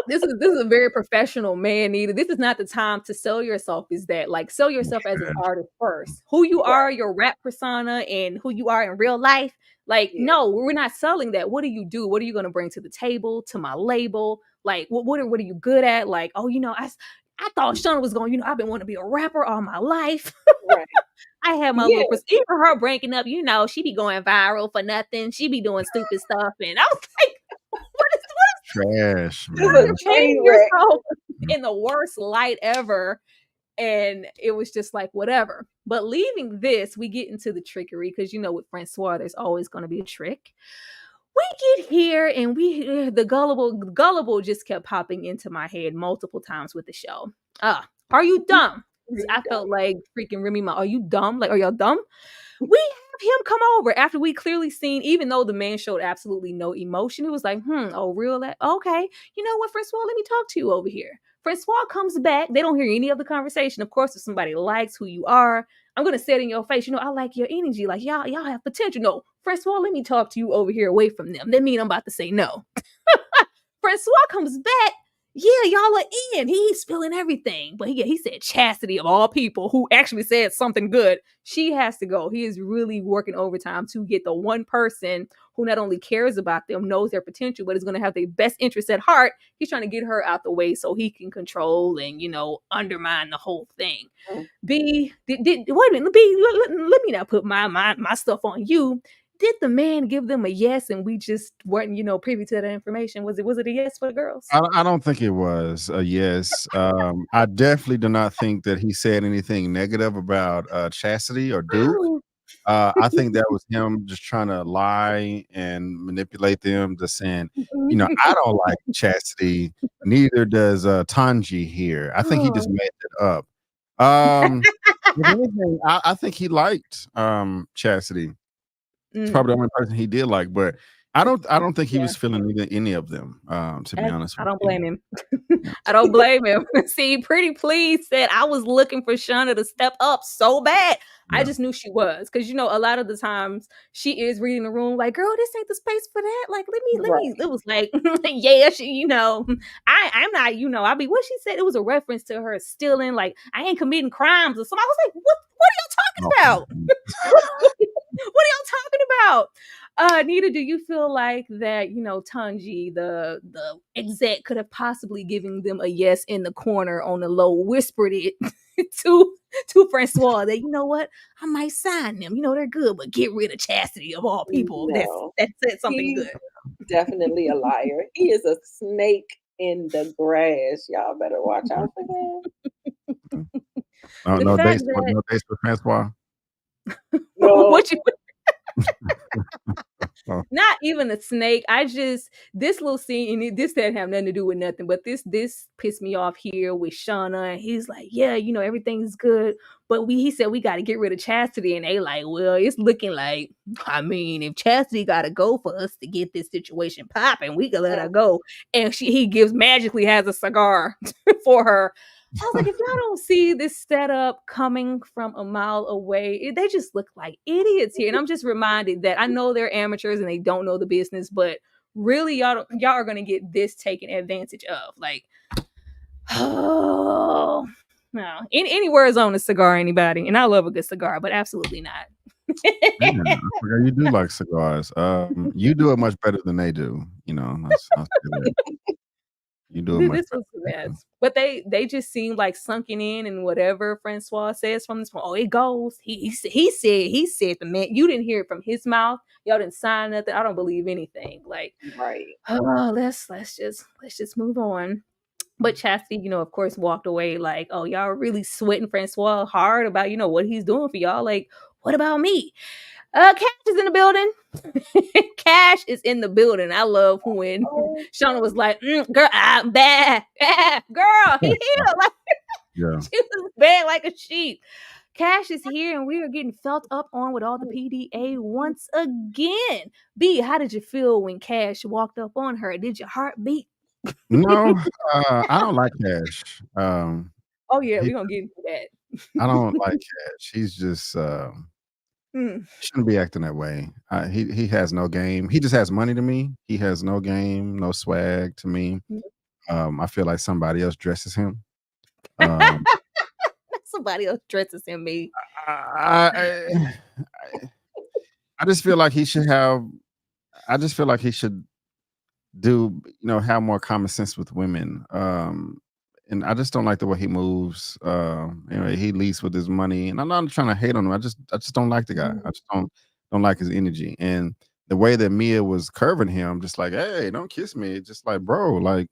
This is a very professional man, Nita. This is not the time to sell yourself. Is that like sell yourself as an artist first? Who you are, right? your rap persona, and who you are in real life. Like, Yeah, no, we're not selling that. What do you do? What are you going to bring to the table, to my label? Like, what are you good at? Like, oh, you know, I thought Shauna was going, you know, I've been wanting to be a rapper all my life. right. I had my Yeah, little even her breaking up, you know, she be going viral for nothing. She be doing stupid stuff. And I was like, what Trash, just is a man. you're train painting wreck. yourself Mm. in the worst light ever. And it was just like, whatever. But leaving this, we get into the trickery because, you know, with Francois, there's always going to be a trick. We get here and the gullible just kept popping into my head multiple times with the show. Are you dumb? I felt like freaking Remy Ma. Are you dumb? Like, are y'all dumb? We have him come over after we clearly seen, even though the man showed absolutely no emotion. It was like, oh, real? Okay. You know what, Francois? Let me talk to you over here. Francois comes back. They don't hear any of the conversation. Of course, if somebody likes who you are, I'm gonna say it in your face. You know, I like your energy. Like y'all have potential. No, Francois, let me talk to you over here away from them. That mean I'm about to say no. Francois comes back. Yeah, y'all are in. He's feeling everything. But he said Chastity of all people who actually said something good. She has to go. He is really working overtime to get the one person who not only cares about them, knows their potential, but is going to have their best interest at heart. He's trying to get her out the way so he can control and, you know, undermine the whole thing. Mm. B, wait a minute, B, let me not put my stuff on you. Did the man give them a yes and we just weren't, you know, privy to that information? Was it a yes for the girls? I don't think it was a yes. I definitely do not think that he said anything negative about Chastity or Duke. I think that was him just trying to lie and manipulate them, just saying, you know, I don't like Chastity, neither does Tanji here. I think he just Oh, made it up. Um, if anything, I think he liked Chastity. It's mm, probably the only person he did like, but I don't think he yeah. was feeling any of them, to be honest I with don't you. blame him. Yeah. I don't blame him. See, Pretty Please said I was looking for Shauna to step up so bad. I Yeah. just knew she was because you know a lot of the times she is reading the room like, girl, this ain't the space for that. Like, let Right. me. It was like, yeah, she, you know, I'm not, you know, I be what she said. It was a reference to her stealing. Like, I ain't committing crimes or something. I was like, what are y'all talking Awful. about? What are y'all talking about? Nita, do you feel like that, Tunji, the exec, could have possibly given them a yes in the corner on the low, whispered it to Francois that, you know what, I might sign them. They're good, but get rid of Chastity of all people. No, That said something he's good. definitely a liar. He is a snake in the grass. Y'all better watch out for Mhm. No, The fact that no dates for Francois? him. what you Oh, not even a snake. This little scene, and this didn't have nothing to do with nothing, but this pissed me off here with Shauna, and he's like, yeah, everything's good, but he said we got to get rid of Chastity, and they like, well, it's looking like, I mean, if Chastity got to go for us to get this situation popping, we can let her go, and he magically has a cigar for her. I was like, if y'all don't see this setup coming from a mile away, they just look like idiots here. And I'm just reminded that I know they're amateurs and they don't know the business, but really, y'all are gonna get this taken advantage of. Like, oh no, anywhere on a cigar, anybody, and I love a good cigar, but absolutely not. man, I forgot you do like cigars. You do it much better than they do. I'll say that. You do it much This better was a than they do. mess. But they just seem like sunken in, and whatever Francois says from this point, oh, it goes. He said the man. You didn't hear it from his mouth. Y'all didn't sign nothing. I don't believe anything. Like, Right. oh, let's just move on. But Chastity, of course, walked away like, oh, y'all really sweating Francois hard about, what he's doing for y'all. Like, what about me? Cash is in the building. Cash is in the building. I love when Oh, Shauna was like, girl, I'm bad. Girl, he here. Like, Yeah. she was bad like a sheep. Cash is here and we are getting felt up on with all the PDA once again. B, how did you feel when Cash walked up on her? Did your heart beat? No, I don't like Cash. Oh, yeah, He we're going to get into that. I don't like Cash. He's just, Mm. shouldn't be acting that way. He has no game. He just has money to me. He has no game, no swag to me. I feel like somebody else dresses him. Um, Somebody else dresses him, me. I I I just feel like he should have I just feel like he should have more common sense with women. And I just don't like the way he moves. He leads with his money, and I'm not trying to hate on him. I just don't like the guy. I just don't like his energy and the way that Mia was curving him. Just like, hey, don't kiss me. Just like, bro, like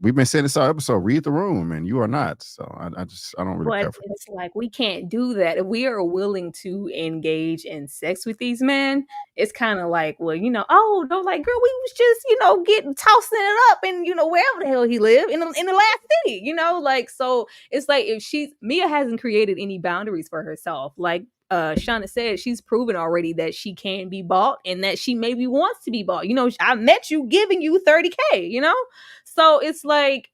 we've been saying this all episode. Read the room, and you are not. So I don't really But care for it's like we can't do that. If we are willing to engage in sex with these men, it's kind of like, well, oh, they're like, girl, we was just, getting tossing it up and wherever the hell he lived in the last city, like so it's like if Mia hasn't created any boundaries for herself. Like Shauna said, she's proven already that she can be bought and that she maybe wants to be bought. I met you giving you 30K. So it's like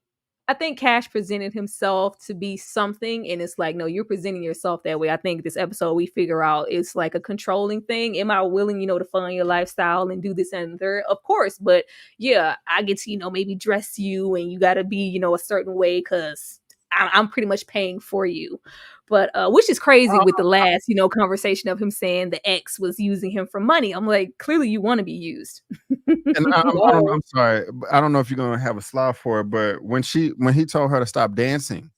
I think Cash presented himself to be something, and it's like, no, you're presenting yourself that way. I think this episode we figure out it's like a controlling thing. Am I willing, to fund your lifestyle and do this and the third? Of course, but yeah, I get to, maybe dress you, and you got to be, a certain way because I'm pretty much paying for you. But which is crazy with the last, conversation of him saying the ex was using him for money. I'm like, clearly you want to be used. And I don't know. no. I'm sorry. I don't know if you're gonna have a slide for it, but when he told her to stop dancing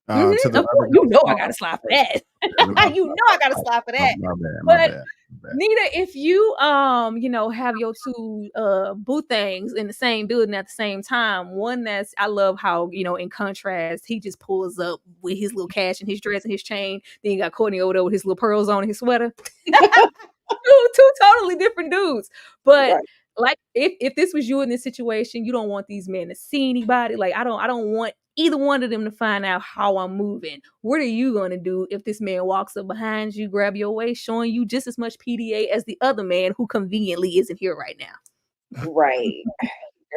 to the Of other course, girl's I song, got to slap for that. my, I got to slap for that. my bad, my But bad, my bad. Nita, if you have your two boo things in the same building at the same time, one that's I love how, in contrast, he just pulls up with his little cash and his dress and his chain. Then you got Courtney over there with his little pearls on and his sweater. Two totally different dudes. But Right. like if this was you in this situation, you don't want these men to see anybody. Like I don't want either one of them to find out how I'm moving. What are you gonna do if this man walks up behind you, grab your waist, showing you just as much PDA as the other man who conveniently isn't here right now? Right.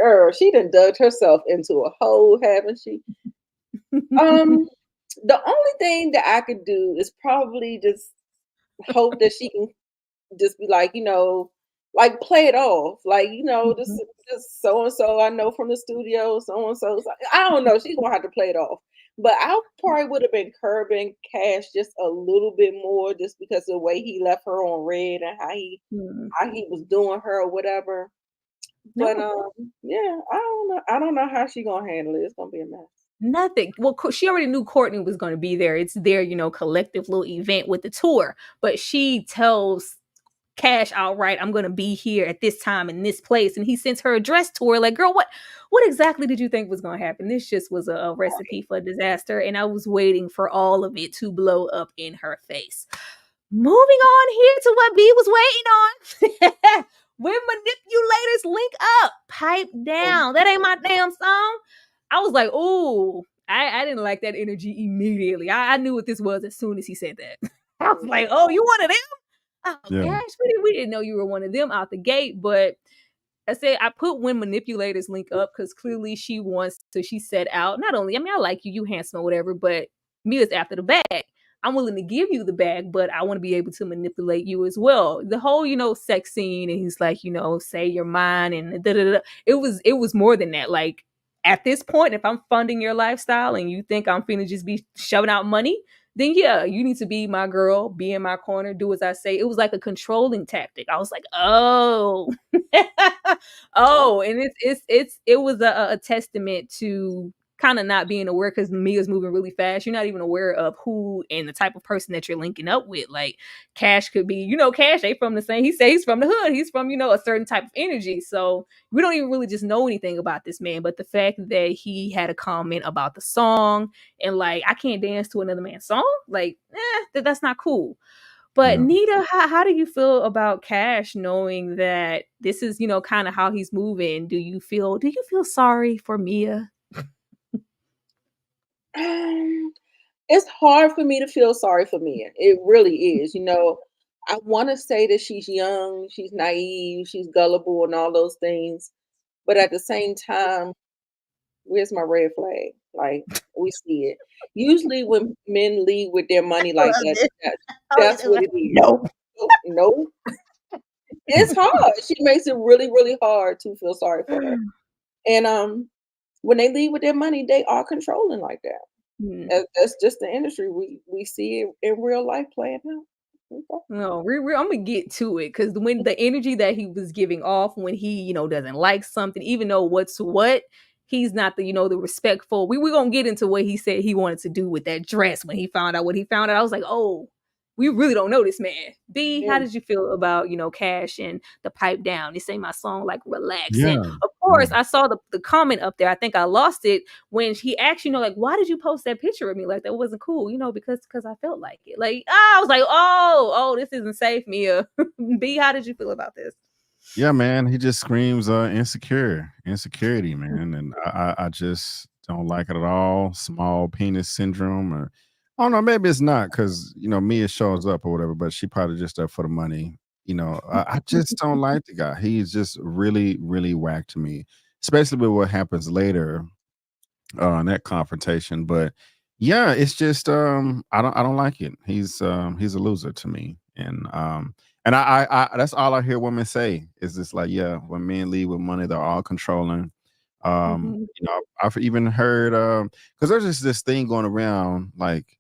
Girl, she done dug herself into a hole, haven't she? Um, the only thing that I could do is probably just hope that she can just be like, like play it off. Like, this Mhm. is just so and so I know from the studio, so and so. I don't know. She's gonna have to play it off. But I probably would have been curbing Cash just a little bit more, just because of the way he left her on red and Mm. how he was doing her or whatever. But No. yeah, I don't know. I don't know how she gonna handle it. It's gonna be a mess. Nothing. Well, she already knew Courtney was going to be there. It's their, collective little event with the tour. But she tells Cash outright, I'm going to be here at this time in this place. And he sends her address to her. Like, girl, what exactly did you think was going to happen? This just was a recipe for disaster. And I was waiting for all of it to blow up in her face. Moving on here to what B was waiting on. When manipulators link up, pipe Oh, down. That ain't my damn song. I was like, ooh, I didn't like that energy immediately. I knew what this was as soon as he said that. I was like, oh, you one of them? Oh Yeah, gosh, we didn't know you were one of them out the gate. But I said I put when manipulators link up because clearly she wants to. She set out. Not only, I mean, I like you, you handsome or whatever, but Mia's after the bag. I'm willing to give you the bag, but I want to be able to manipulate you as well. The whole, sex scene, and he's like, say you're mine, and da da da. It was more than that. Like at this point, if I'm funding your lifestyle and you think I'm finna just be shoving out money, then yeah, you need to be my girl, be in my corner, do as I say. It was like a controlling tactic. I was like, oh, oh, and it was a testament to kind of not being aware because Mia's moving really fast. You're not even aware of who and the type of person that you're linking up with. Like Cash could be, Cash ain't from the same. He say he's from the hood. He's from, a certain type of energy. So we don't even really just know anything about this man. But the fact that he had a comment about the song and like I can't dance to another man's song, like, that's not cool. But yeah. Nita, how do you feel about Cash knowing that this is, kind of how he's moving? Do you feel sorry for Mia? it's hard for me to feel sorry for Mia. It really is. I want to say that she's young, she's naive, she's gullible, and all those things. But at the same time, where's my red flag? Like we see it. Usually, when men lead with their money like that, that's what it is. Nope. No, it's hard. She makes it really, really hard to feel sorry for her. And when they leave with their money, they are controlling like that. Hmm. That's just the industry. We see it in real life playing out. Okay. No, I'm gonna get to it because when the energy that he was giving off when he, doesn't like something, even though what's what, he's not the, the respectful. We're gonna get into what he said he wanted to do with that dress when he found out what he found out. I was like, oh, we really don't know this man. B, how Yeah. did you feel about, Cash and the pipe down? They say my song like relax. And Yeah, of yeah. course, I saw the comment up there. I think I lost it when he asked, like, why did you post that picture of me? Like, that wasn't cool, because I felt like it. Like, I was like, oh, this isn't safe, Mia. B, how did you feel about this? Yeah, man, he just screams, insecurity, man, and I just don't like it at all. Small penis syndrome, or I don't know, maybe it's not because Mia shows up or whatever, but she probably just up for the money. I just don't like the guy. He's just really, really whack to me, especially with what happens later in that confrontation. But yeah, it's just I don't like it. He's a loser to me. And I that's all I hear women say is just like, yeah, when men leave with money, they're all controlling. Mhm. I've even heard because there's just this thing going around like,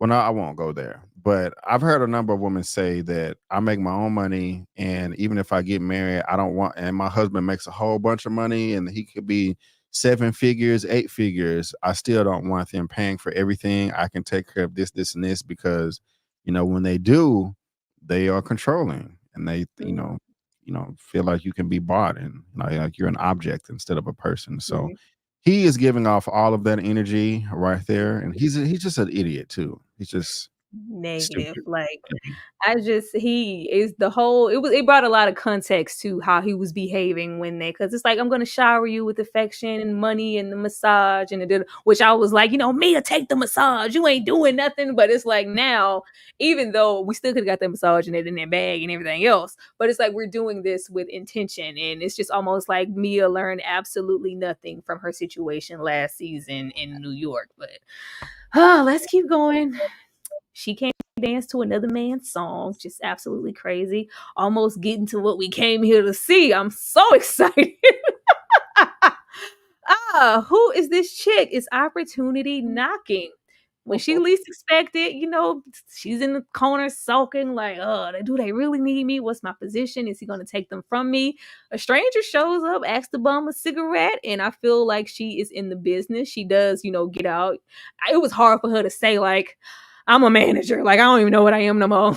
well, no, I won't go there. But I've heard a number of women say that I make my own money, and even if I get married, I don't want. And my husband makes a whole bunch of money, and he could be seven figures, eight figures. I still don't want them paying for everything. I can take care of this, this, and this because, when they do, they are controlling, and they, Mhm. feel like you can be bought, and like you're an object instead of a person. So Mhm. he is giving off all of that energy right there, and he's just an idiot too. He's just Negative. stupid. Like he is the whole it brought a lot of context to how he was behaving when because it's like I'm gonna shower you with affection and money and the massage and which I was like, Mia, take the massage. You ain't doing nothing. But it's like now, even though we still could have got that massage and it in their bag and everything else, but it's like we're doing this with intention. And it's just almost like Mia learned absolutely nothing from her situation last season in New York. But let's keep going. She can't dance to another man's song. Just absolutely crazy. Almost getting to what we came here to see. I'm so excited. Who is this chick? Is opportunity knocking. When she least expected, she's in the corner sulking, like, oh, do they really need me? What's my position? Is he going to take them from me? A stranger shows up, asks the bum a cigarette, and I feel like she is in the business. She does, get out. It was hard for her to say, like, I'm a manager. Like, I don't even know what I am no more.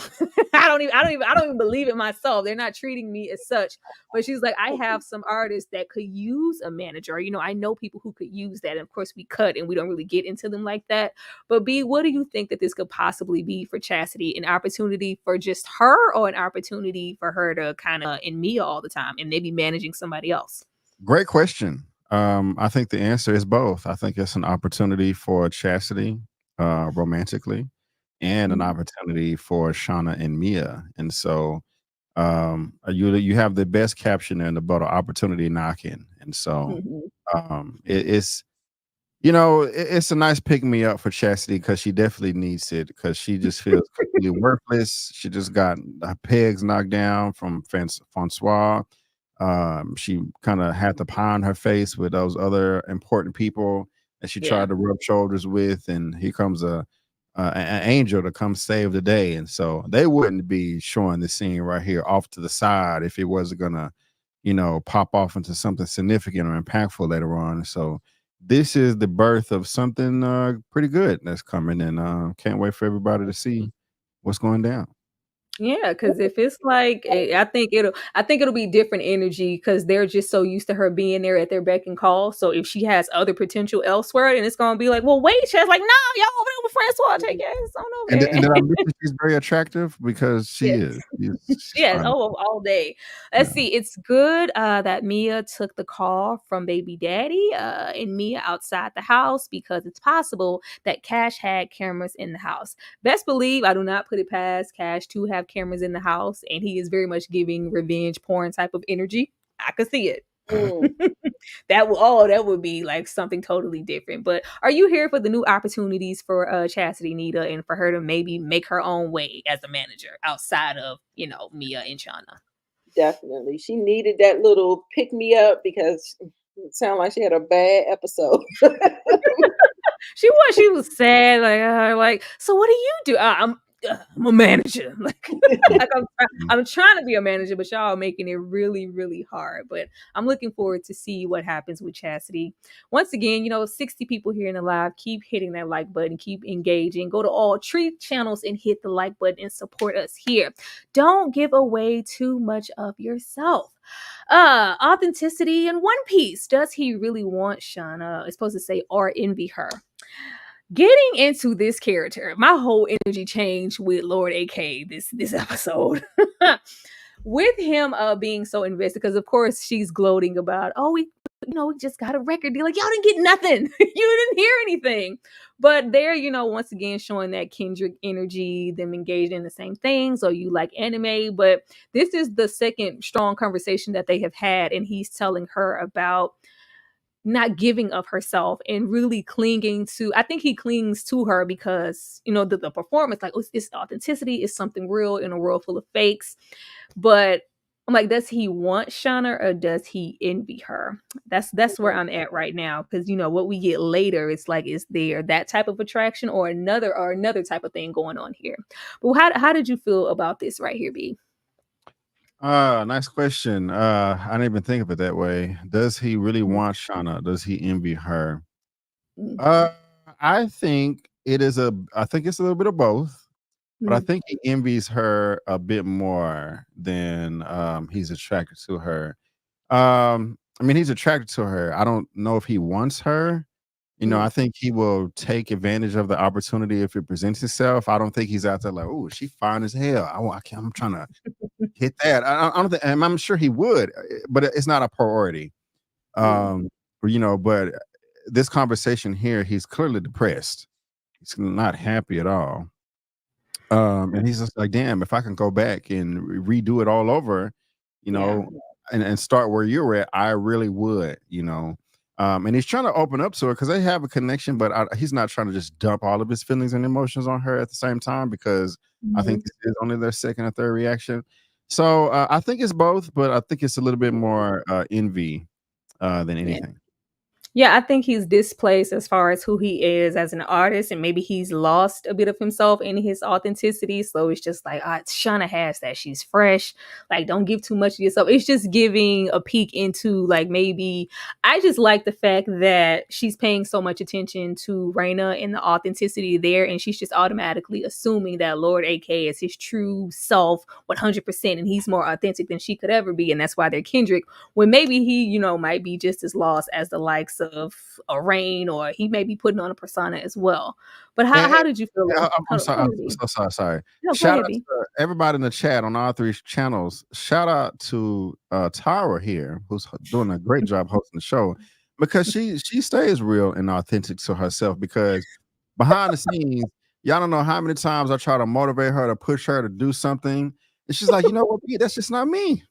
I don't even believe it myself. They're not treating me as such. But she's like, I have some artists that could use a manager. I know people who could use that. And of course, we cut and we don't really get into them like that. But B, what do you think that this could possibly be for Chastity? An opportunity for just her, or an opportunity for her to kind of in Mia all the time and maybe managing somebody else? Great question. I think the answer is both. I think it's an opportunity for Chastity, romantically, and an Mhm. opportunity for Shauna and Mia. And so, you have the best caption in the bottle, opportunity knocking. And so, Mhm. it's it's a nice pick me up for Chastity because she definitely needs it because she just feels completely worthless. She just got her pegs knocked down from Francois. She kind of had the pie on her face with those other important people that she Yeah. tried to rub shoulders with, and here comes an angel to come save the day. And so they wouldn't be showing the scene right here off to the side if it wasn't gonna, pop off into something significant or impactful later on. So this is the birth of something pretty good that's coming, and can't wait for everybody to see what's going down. Yeah, because if it's like, I think it'll be different energy because they're just so used to her being there at their beck and call. So if she has other potential elsewhere, then it's gonna be like, well, wait, she's like, no, y'all over there with Francois, take your ass on over And there. did I mention she's very attractive because she Yes. is. She's Yes, fine. oh, all day. Let's Yeah. see, it's good, that Mia took the call from baby daddy, and Mia outside the house because it's possible that Cash had cameras in the house. Best believe I do not put it past Cash to have cameras in the house, and he is very much giving revenge porn type of energy. I could see it. Mm. That would be like something totally different. But are you here for the new opportunities for Chastity Nita and for her to maybe make her own way as a manager outside of, Mia and Shauna? Definitely. She needed that little pick me up because it sounded like she had a bad episode. She was sad, like, so what do you do? I'm a manager. Like I'm trying to be a manager, but y'all are making it really, really hard. But I'm looking forward to see what happens with Chastity. Once again, 60 people here in the live. Keep hitting that like button, keep engaging. Go to all three channels and hit the like button and support us here. Don't give away too much of yourself. Authenticity in One Piece. Does he really want Shauna? It's supposed to say or envy her. Getting into this character, my whole energy changed with Lord AK this episode. With him being so invested, because of course she's gloating about, oh, we just got a record deal. Like, y'all didn't get nothing. You didn't hear anything. But they're, once again showing that Kendrick energy, them engaged in the same things, or you like anime. But this is the second strong conversation that they have had, and he's telling her about not giving of herself and really clinging to, I think he clings to her because the performance, like, it's authenticity, is something real in a world full of fakes. But I'm like, does he want Shauna or does he envy her? That's where I'm at right now, because what we get later, it's like, is there that type of attraction or another type of thing going on here? But how did you feel about this right here, B? Nice question. I didn't even think of it that way. Does he really Mm, want Shauna? Does he envy her? mm, Uh, I think it's a little bit of both, but I mm, think he envies her a bit more than he's attracted to her. I mean, he's attracted to her. I don't know if he wants her. mm. I think he will take advantage of the opportunity if it presents itself. I don't think he's out there like, oh, she fine as hell. I'm trying to hit that. I don't think, and I'm sure he would, but it's not a priority. Mm, Um, but this conversation here, he's clearly depressed. He's not happy at all. And he's just like, damn, if I can go back and redo it all over, you yeah. know, and start where you were at, I really would. And he's trying to open up to her because they have a connection, but he's not trying to just dump all of his feelings and emotions on her at the same time because I think Mhm. this is only their second or third reaction. So I think it's both, but I think it's a little bit more envy than Yeah. anything. Yeah, I think he's displaced as far as who he is as an artist, and maybe he's lost a bit of himself in his authenticity. So it's just like, Shauna has that. She's fresh. Like, don't give too much of yourself. It's just giving a peek into, like, maybe I just like the fact that she's paying so much attention to Raina and the authenticity there, and she's just automatically assuming that Lord AK is his true self 100%, and he's more authentic than she could ever be, and that's why they're kindred, when maybe he, might be just as lost as the likes of a Rain, or he may be putting on a persona as well. But how, And how did you feel? yeah, I'm Hold on, sorry. go I'm ahead, B. so sorry. Sorry. No, go Shout ahead, out B. to everybody in the chat on all three channels. Shout out to Tara here, who's doing a great job hosting the show, because she stays real and authentic to herself. Because behind the scenes, y'all don't know how many times I try to motivate her to push her to do something, and she's like, you know what, B, that's just not me.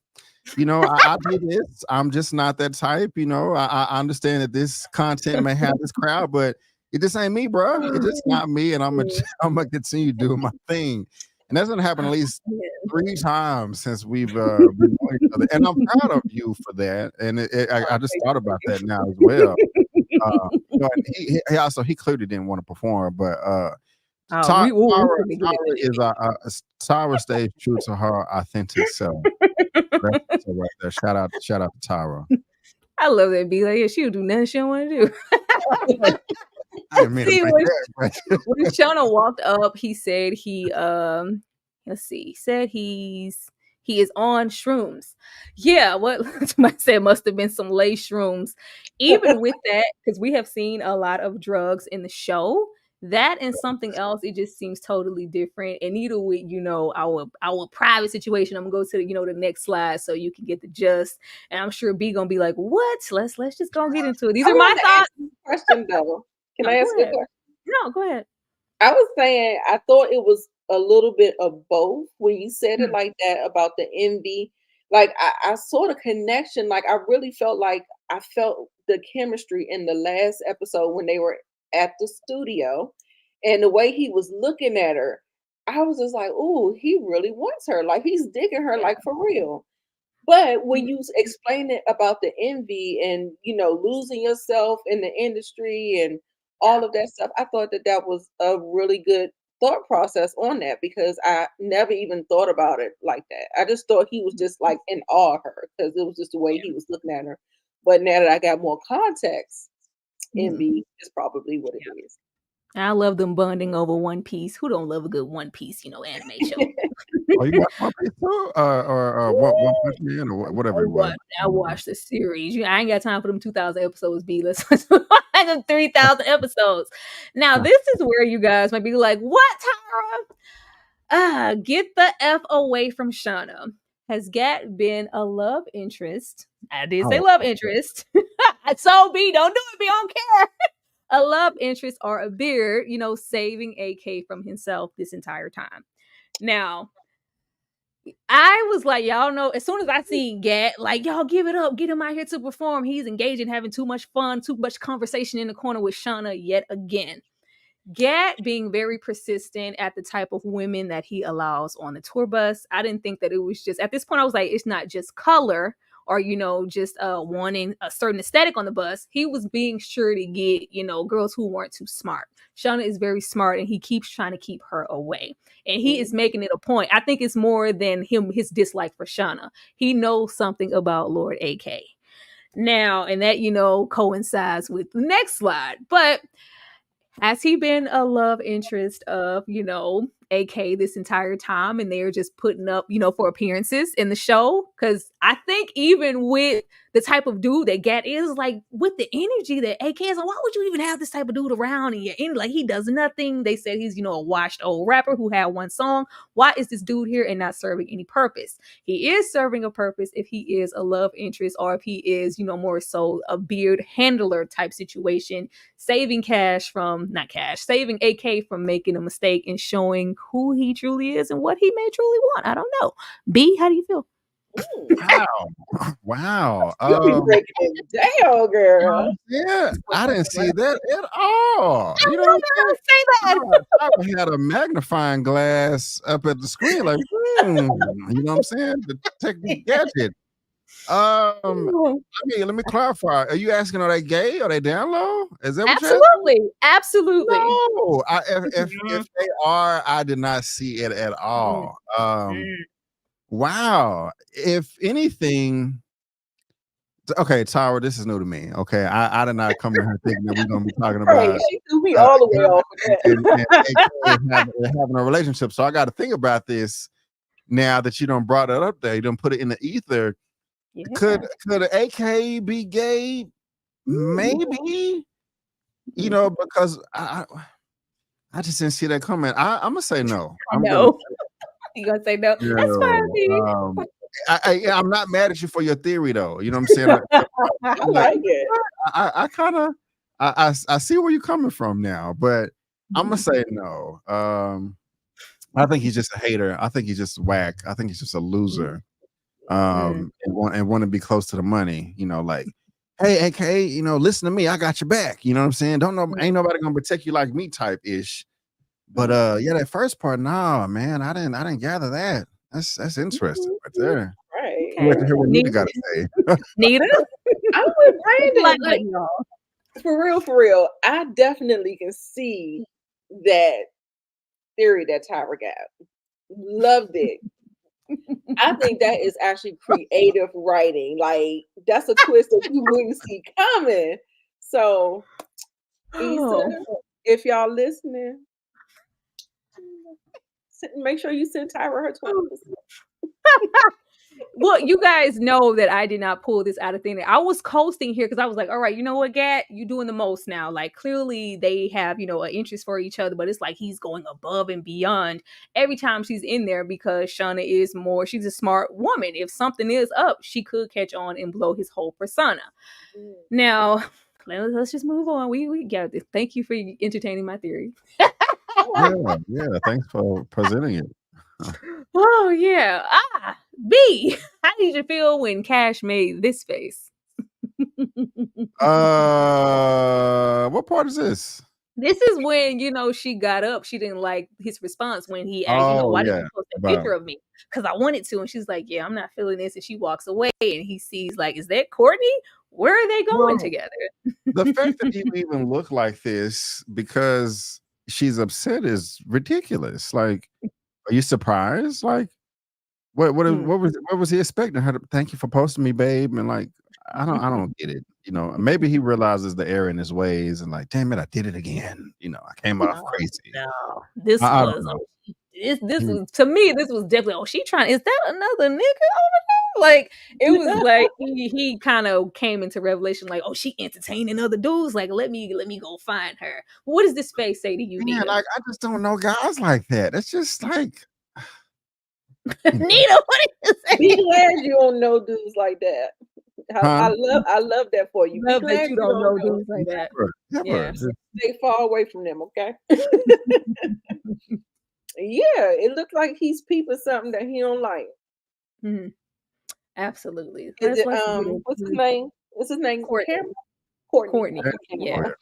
I do this. I'm just not that type. I understand that this content may have this crowd, but it just ain't me, bro. It's just not me, and I'm gonna I'm gonna continue doing my thing. And that's gonna happen at least 3 times since we've been knowing each other. And I'm proud of you for that. And I just thought about that now as well. And he also he clearly didn't want to perform, but Oh, Tara, we Tara, couldn't get Tara is Tara stays true to her authentic self. That's it. what's up right there. Shout out to Tyra. I love that B. Like, yeah, she'll do nothing she don't want to do. I didn't mean to See, bring that, but when Shauna walked up, he said let's see, he said he is on shrooms. Yeah, what somebody said must have been some lace shrooms. Even with that, because we have seen a lot of drugs in the show. That and something else, it just seems totally different. And either with, our private situation, I'm gonna go to the next slide so you can get the gist. And I'm sure B gonna be like, what? Let's just go get into it. These I are my wanted to ask thoughts. you a question though. Can No, I go ask you a ahead. question? No, go ahead. I was saying I thought it was a little bit of both when you said it Mm. like that about the envy. Like I saw the connection. Like I really felt like I felt the chemistry in the last episode when they were at the studio and the way he was looking at her. I was just like, "Ooh, he really wants her. Like he's digging her Yeah. like for real." But when Mm. you explain it about the envy and losing yourself in the industry and Yeah. all of that stuff, I thought that that was a really good thought process on that because I never even thought about it like that. I just thought he was just like in awe of her because it was just the way he was looking at her. But now that I got more context, Mhm. envy is probably what it is. I love them bonding over One Piece. Who don't love a good One Piece, anime show? oh, you watch One Piece too, or One Punch Man, or whatever it was. I watched the series. I ain't got time for them 2,000 episodes, B. Let's them 3,000 episodes. Now, this is where you guys might be like, what, Tara? Get the F away from Shauna. Has Gat been a love interest? I did say Oh, love interest. So B, don't do it, B, I don't care. A love interest or a beard, saving AK from himself this entire time. Now, I was like, y'all know, as soon as I seen Gat, like, y'all give it up, get him out here to perform. He's engaging, having too much fun, too much conversation in the corner with Shauna yet again. Gat being very persistent at the type of women that he allows on the tour bus. I didn't think that it was just, at this point, I was like, it's not just color or, just wanting a certain aesthetic on the bus. He was being sure to get, girls who weren't too smart. Shauna is very smart and he keeps trying to keep her away. And he is making it a point. I think it's more than his dislike for Shauna. He knows something about Lord AK. Now, and that, coincides with the next slide. But has he been a love interest of, AK this entire time and they're just putting up, for appearances in the show? Because I think even with the type of dude that Gat is, like with the energy that AK is, like, why would you even have this type of dude around? And like he does nothing. They said he's, a washed old rapper who had one song. Why is this dude here and not serving any purpose? He is serving a purpose if he is a love interest or if he is, more so a beard handler type situation, saving saving AK from making a mistake and showing who he truly is and what he may truly want. I don't know. B, how do you feel? wow, wow. You be breaking it down, girl. Yeah, I didn't see that at all. I You know don't what know I'm how saying? to say that. I had a magnifying glass up at the screen, like, you know what I'm saying? The technique gadget. Let me clarify. Are you asking, are they gay? Are they down low? Is that what you're asking? Absolutely. Absolutely. No. If Mhm. they are, I did not see it at Mm, all. mm. Wow. If anything, okay, Tyra, this is new to me. Okay, I did not come in here thinking that we're gonna be talking Right. about She threw me all the way off of and that. AKA having a relationship. So I got to think about this now that you don't brought it up there. You don't put it in the ether. Could Yeah. could an AK be gay? Ooh. Maybe. You Mhm. know, because I just didn't see that coming. I'm gonna say no. I I'm gonna know. You gonna say no? you That's fine, know, B. I'm not mad at you for your theory though. You know what I'm saying? I I'm like, like you know it. what? I kind of I see where you're coming from now, but I'm gonna say no. I think he's just a hater. I think he's just whack. I think he's just a loser. Mm. And want to be close to the money. You know, like, hey, AKA, you know, listen to me. I got your back. You know what I'm saying? Don't know, ain't nobody gonna protect you like me, type ish. But yeah, that first part, nah, man, I didn't gather that. That's interesting right there. Right. We Okay. like to hear what Nita Nita? got to say. Nita? I'm with Like, Brandon. Like, y'all. for real. I definitely can see that theory that Tyra got. Loved it. I think that is actually creative writing. Like, that's a twist that you wouldn't see coming. So, Issa, Oh. if y'all listening, make sure you send Tyra her 20%. Well, you guys know that I did not pull this out of thin air. I was coasting here because I was like, all right, you know what, Gat, you doing the most now. Like, clearly they have, an interest for each other, but it's like he's going above and beyond every time she's in there because Shauna is she's a smart woman. If something is up, she could catch on and blow his whole persona. Now, let's just move on. We got this. Thank you for entertaining my theory. Yeah. Thanks for presenting it. Oh yeah. B. How did you feel when Cash made this face? What part is this? This is when, she got up. She didn't like his response when he asked, Oh why didn't yeah, you post a about picture of me? Because I wanted to. And she's like, yeah, I'm not feeling this. And she walks away and he sees like, is that Courtney? Where are they going well, together? the fact that you even look like this because she's upset is ridiculous. Like, are you surprised? Like, Mm. what was he expecting her to thank you for posting me, babe? And like, I don't get it. You know, maybe he realizes the error in his ways and like, damn it, I did it again. You know, I came off Oh crazy. no. This I don't was know. this He- was, to me, this was definitely, she trying, is that another nigga over there? Like, it was like he kind of came into revelation, like, oh, she entertaining other dudes. Like, let me go find her. What does this face say to you, Man, Nita? like I just don't know guys like that. It's just like, you know, Nita, what did you Be say? glad you don't know dudes like that. huh? I love that for you. Be Love that glad you you don't don't know know. dudes like that. Never. Yeah. Stay far away from them, okay? Yeah, it looked like he's peeping something that he don't like. Mhm. Absolutely. Is it Let's get what's his into name? What's his name? Courtney. Cameron? Courtney. Courtney. Okay, Yeah. Cameron.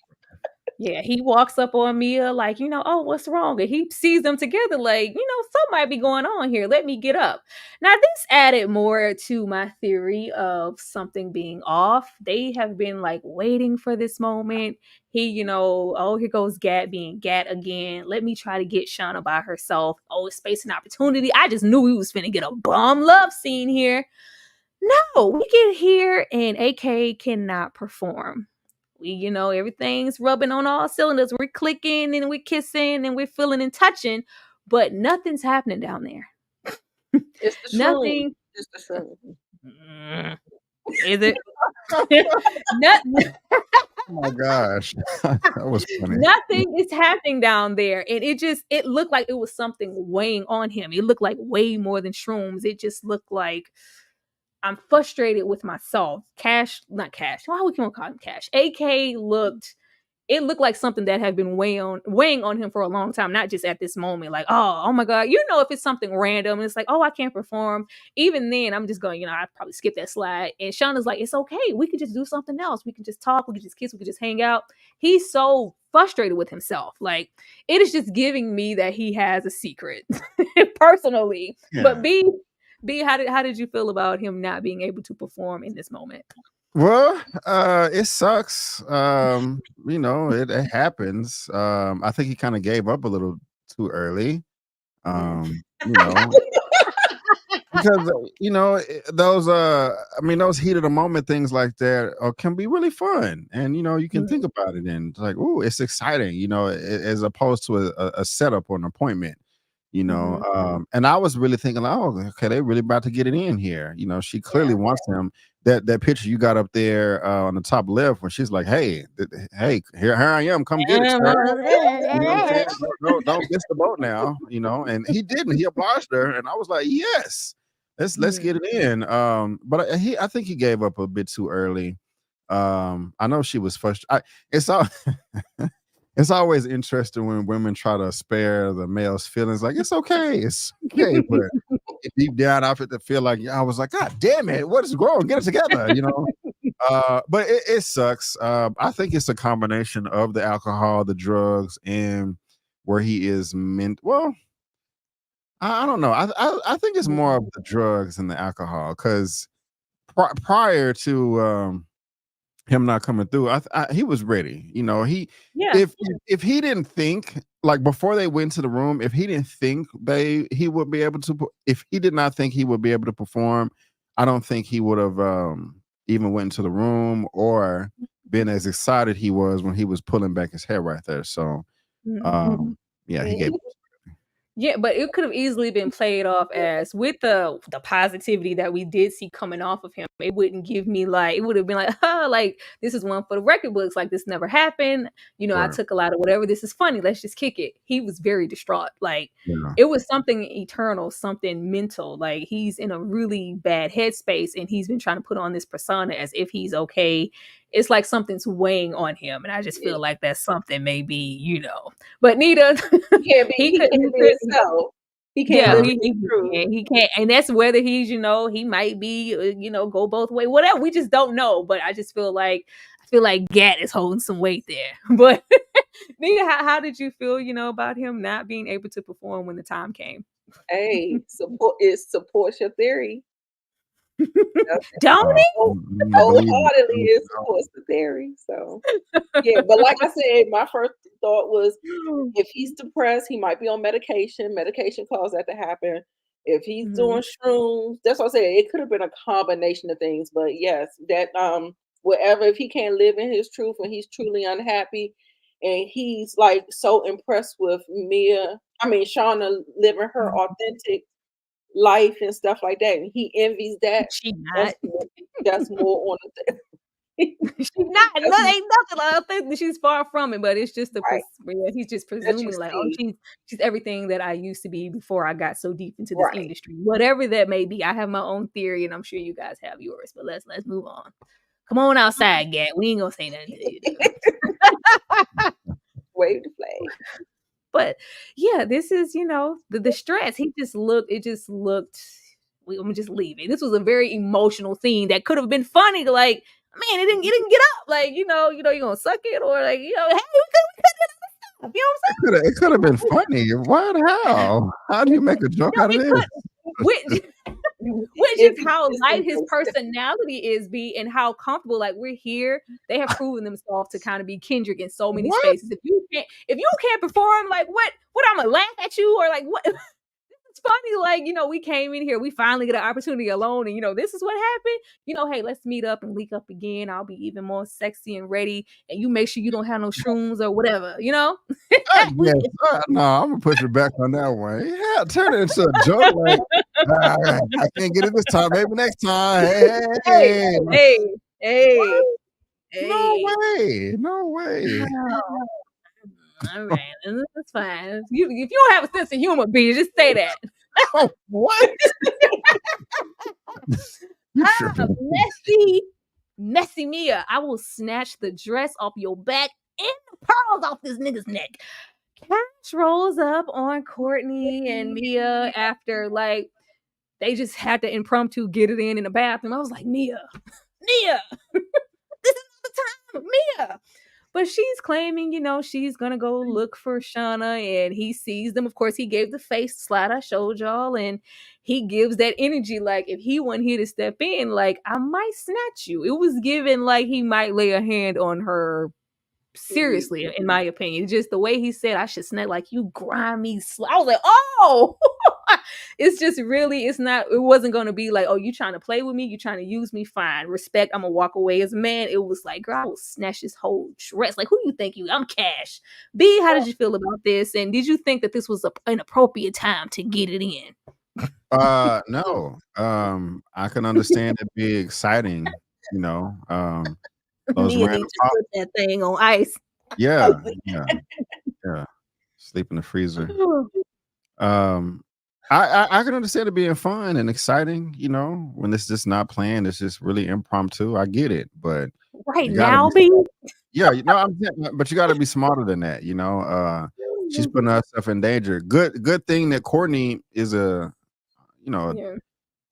Yeah, he walks up on Mia like, oh, what's wrong? And he sees them together like, something might be going on here. Let me get up. Now, this added more to my theory of something being off. They have been like waiting for this moment. He, oh, here goes Gat being Gat again. Let me try to get Shauna by herself. Oh, it's space and opportunity. I just knew we was finna get a bomb love scene here. No, we get here and AK cannot perform. Everything's rubbing on all cylinders. We're clicking and we're kissing and we're feeling and touching, but nothing's happening down there. It's the shroom. Nothing. It's the shroom. Mm, is it? Nothing. Oh my gosh. That was funny. Nothing is happening down there. And it looked like it was something weighing on him. It looked like way more than shrooms. It just looked like I'm frustrated with myself. Not Cash. Why would we call him Cash? AK looked like something that had been weighing on him for a long time, not just at this moment. Like, oh my God, if it's something random and it's like, oh, I can't perform. Even then, I'm just going, I'd probably skip that slide. And Shauna's like, it's okay. We could just do something else. We can just talk. We can just kiss. We can just hang out. He's so frustrated with himself. Like, it is just giving me that he has a secret personally. Yeah. But B, how did you feel about him not being able to perform in this moment? Well, it sucks. It happens. I think he kind of gave up a little too early. Mm. You know, because those heat of the moment things like that can be really fun, and you can think about it and it's like, oh, it's exciting, as opposed to a setup or an appointment. Mhm. And I was really thinking, like, oh, okay, they really about to get it in here. She Yeah. clearly wants him. That picture you got up there on the top left, when she's like, hey, here I am, come get it, sir. You know what I'm saying? Don't miss the boat now. And he didn't. He obliged her, and I was like, yes, let's Mhm. get it in. But I think he gave up a bit too early. I know she was frustrated. It's all. It's always interesting when women try to spare the male's feelings. Like, it's okay, but deep down, I feel like I was like, God damn it, what is wrong? Get it together, But it sucks. I think it's a combination of the alcohol, the drugs, and where he is meant. Well, I don't know. I think it's more of the drugs and the alcohol because prior to him not coming through, he was ready. Yeah. If he didn't think, like, before they went to the room, if he didn't think he would be able to, if he did not think he would be able to perform, I don't think he would have even went into the room or been as excited he was when he was pulling back his hair right there. So, Mhm. yeah, he gave. Mhm. Yeah, but it could have easily been played off as with the positivity that we did see coming off of him. It wouldn't give me like it would have been like, like this is one for the record books. Like this never happened. I Right. took a lot of whatever. This is funny. Let's just kick it. He was very distraught. Like Yeah. it was something eternal, something mental. Like he's in a really bad headspace, and he's been trying to put on this persona as if he's okay. It's like something's weighing on him, and I just Yeah. feel like that's something maybe. But Nita, He can't be himself. He can't yeah, live he in his he truth. he can't, and that's whether he's, he might be, go both way, whatever. We just don't know. But I feel like Gat is holding some weight there. But Nita, how did you feel, about him not being able to perform when the time came? Hey, supports your theory. That's Don't Uh, he? you believe wholeheartedly it. it supports the theory. So yeah, but like I said, my first thought was if he's depressed, he might be on medication. Medication caused that to happen. If he's Mhm. doing shrooms, that's what I said. It could have been a combination of things, but yes, that whatever. If he can't live in his truth and he's truly unhappy, and he's like so impressed with Shauna living her authentic life and stuff like that, and he envies that. She That's not. that's more on the. She's not. That's No, ain't nothing. I don't think that she's far from it, but it's just right yeah, he's just that you presuming like, oh, see. she's everything that I used to be before I got so deep into this Right. industry. Whatever that may be, I have my own theory, and I'm sure you guys have yours. But let's move on. Come on outside, Gat. We ain't gonna say nothing to you though. Wave the flag. But yeah, this is the stress. It just looked. I'm gonna just leave it. This was a very emotional scene that could have been funny. Like, man, it didn't get up. Like, you're gonna suck it, or like, hey, we could get up. You know what I'm saying? It could have been funny. What? How do you make a joke out of It this? could, which which is If he how just light his embraced it. personality is, be and how comfortable. Like we're here. They have proven themselves to kind of be Kendrick in so many What? spaces. If you can't perform, like what I'm gonna laugh at you, or like what. It's funny, like, we came in here, we finally get an opportunity alone, and this is what happened. Hey, let's meet up and link up again. I'll be even more sexy and ready, and you make sure you don't have no shrooms or whatever. I guess. No, I'm gonna push it back on that one. Yeah, turn it into a joke. Like, I can't get it this time. Maybe next time. Hey, Hey, hey, hey. hey, hey, What? No hey. way. No way. Oh, all right, that's fine. If you don't have a sense of humor, B, just say that. Oh, what? You tripping? Messy, messy Mia. I will snatch the dress off your back and the pearls off this nigga's neck. Cash rolls up on Courtney and Mia after like they just had to impromptu get it in the bathroom. I was like, Mia, this is not the time, Mia. But she's claiming, she's gonna go look for Shauna, and he sees them. Of course, he gave the face slide I showed y'all, and he gives that energy like if he wasn't here to step in, like I might snatch you. It was given like he might lay a hand on her seriously, in my opinion. Just the way he said, I should snap like you grimy I was like, oh, it's just really, it wasn't going to be like, oh, you trying to play with me, you trying to use me, fine, respect, I'm gonna walk away as a man. It was like, girl, I will snatch this whole dress. Like, who you think I'm Cash. B, how did you feel about this, and did you think that this was an appropriate time to get it in? No. I can understand it be exciting, you know. Those Me and random just put that thing on ice. Yeah, yeah, yeah. Sleep in the freezer. Um, I can understand it being fun and exciting, when it's just not planned, it's just really impromptu. I get it, but Right you gotta now, be B. yeah, I'm saying, but you gotta be smarter than that, she's putting herself in danger. Good thing that Courtney is you know, Yeah,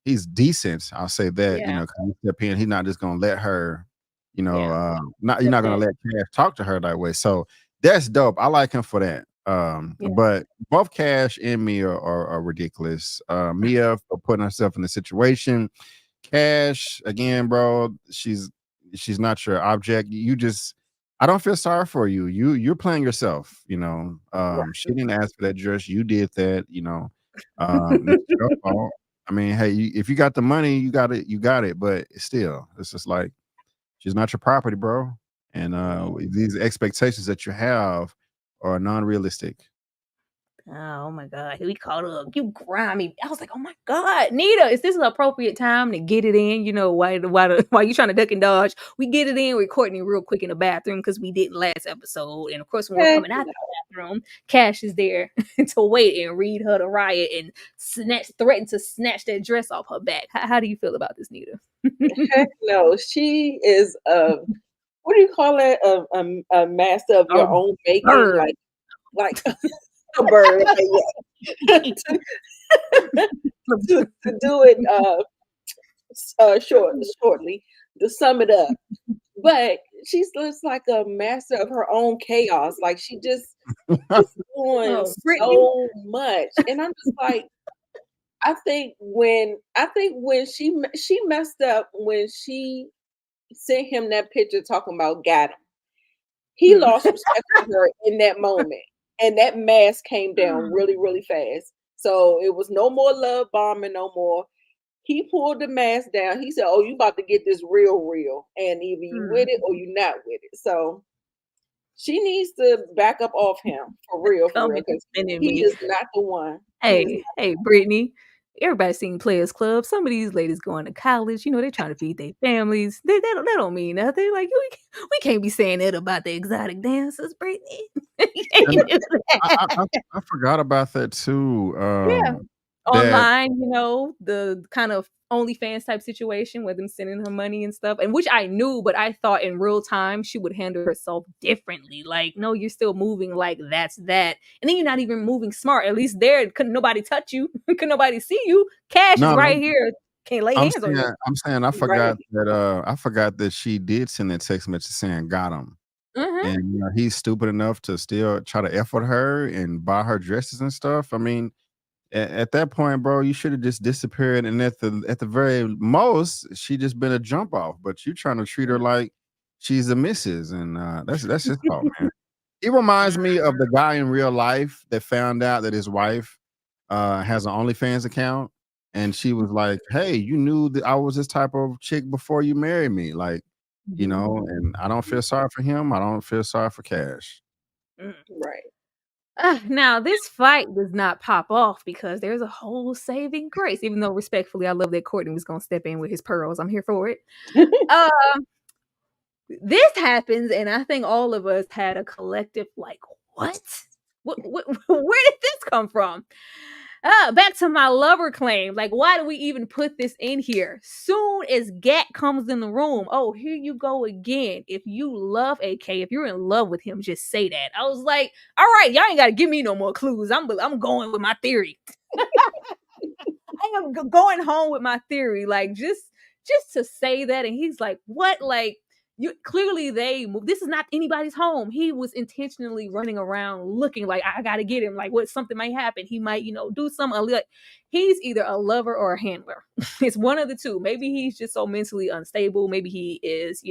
he's decent. I'll say that, yeah, 'cause he step in, he's not just gonna let her, yeah. not you're not gonna let Cash talk to her that way. So that's dope. I like him for that. Yeah. But both Cash and Mia are ridiculous. Mia for putting herself in the situation. Cash, again, bro, she's not your object. I don't feel sorry for you. You're playing yourself. She didn't ask for that dress. You did that. It's your fault. I mean, hey, if you got the money, you got it. You got it. But still, it's just like she's not your property, bro. And these expectations that you have are non-realistic. Oh my God, we caught up. You grimy. I was like, oh my God, Nita, is this an appropriate time to get it in? Why you trying to duck and dodge? We get it in with Courtney real quick in the bathroom because we didn't last episode. And of course, when we're Heck coming out no. the bathroom, Cash is there to wait and read her the riot and threaten to snatch that dress off her back. How do you feel about this, Nita? Heck no. She is what do you call it? A master of A your own making, bird. like a bird. Okay, yeah. To do it shortly, to sum it up. But she's just like a master of her own chaos. Like she just is doing Oh, Brittany. so much. And I'm just like, I think when she messed up when she sent him that picture talking about got him. He Mm. lost respect for her in that moment. And that mask came down really, really fast. So it was no more love bombing, no more. He pulled the mask down. He said, "Oh, you about to get this real. And either you with it or you not with it." So she needs to back up off him for Come real, and because defending he me. is not the one. He is Hey, Brittany. Everybody's seen Players Club. Some of these ladies going to college. They're trying to feed their families. They don't mean nothing. Like we can't be saying that about the exotic dancers, Brittany. You And can't do I that. I forgot about that too. Yeah. That Online, the kind of OnlyFans type situation with them sending her money and stuff, and which I knew, but I thought in real time she would handle herself differently. Like, no, you're still moving like that's that. And then you're not even moving smart. At least there, couldn't nobody touch you. Couldn't nobody see you. Cash is no, no. right here. Can't lay I'm hands on saying you. I'm saying right. I forgot that she did send that text message saying got him. Mhm. And he's stupid enough to still try to F with her and buy her dresses and stuff. I mean, at that point, bro, you should have just disappeared. And at the very most, she just been a jump off. But you trying to treat her like she's a missus, and that's his fault, man. He reminds me of the guy in real life that found out that his wife has an OnlyFans account, and she was like, "Hey, you knew that I was this type of chick before you married me, like, And I don't feel sorry for him. I don't feel sorry for Cash. Mm. Right. Now, this fight does not pop off because there's a whole saving grace. Even though, respectfully, I love that Courtney was going to step in with his pearls. I'm here for it. Uh, this happens, and I think all of us had a collective like, what? Where did this come from? Back to my lover claim. Like, why do we even put this in here? Soon as Gat comes in the room, oh, here you go again. If you love AK, if you're in love with him, just say that. I was like, all right, y'all ain't got to give me no more clues. I'm going with my theory. I am going home with my theory. Like, just to say that, and he's like, what? Like, clearly they move. This is not anybody's home. He was intentionally running around looking like I gotta get him. Like what something might happen. He might, do something. Like he's either a lover or a handler. It's one of the two. Maybe he's just so mentally unstable. Maybe he is,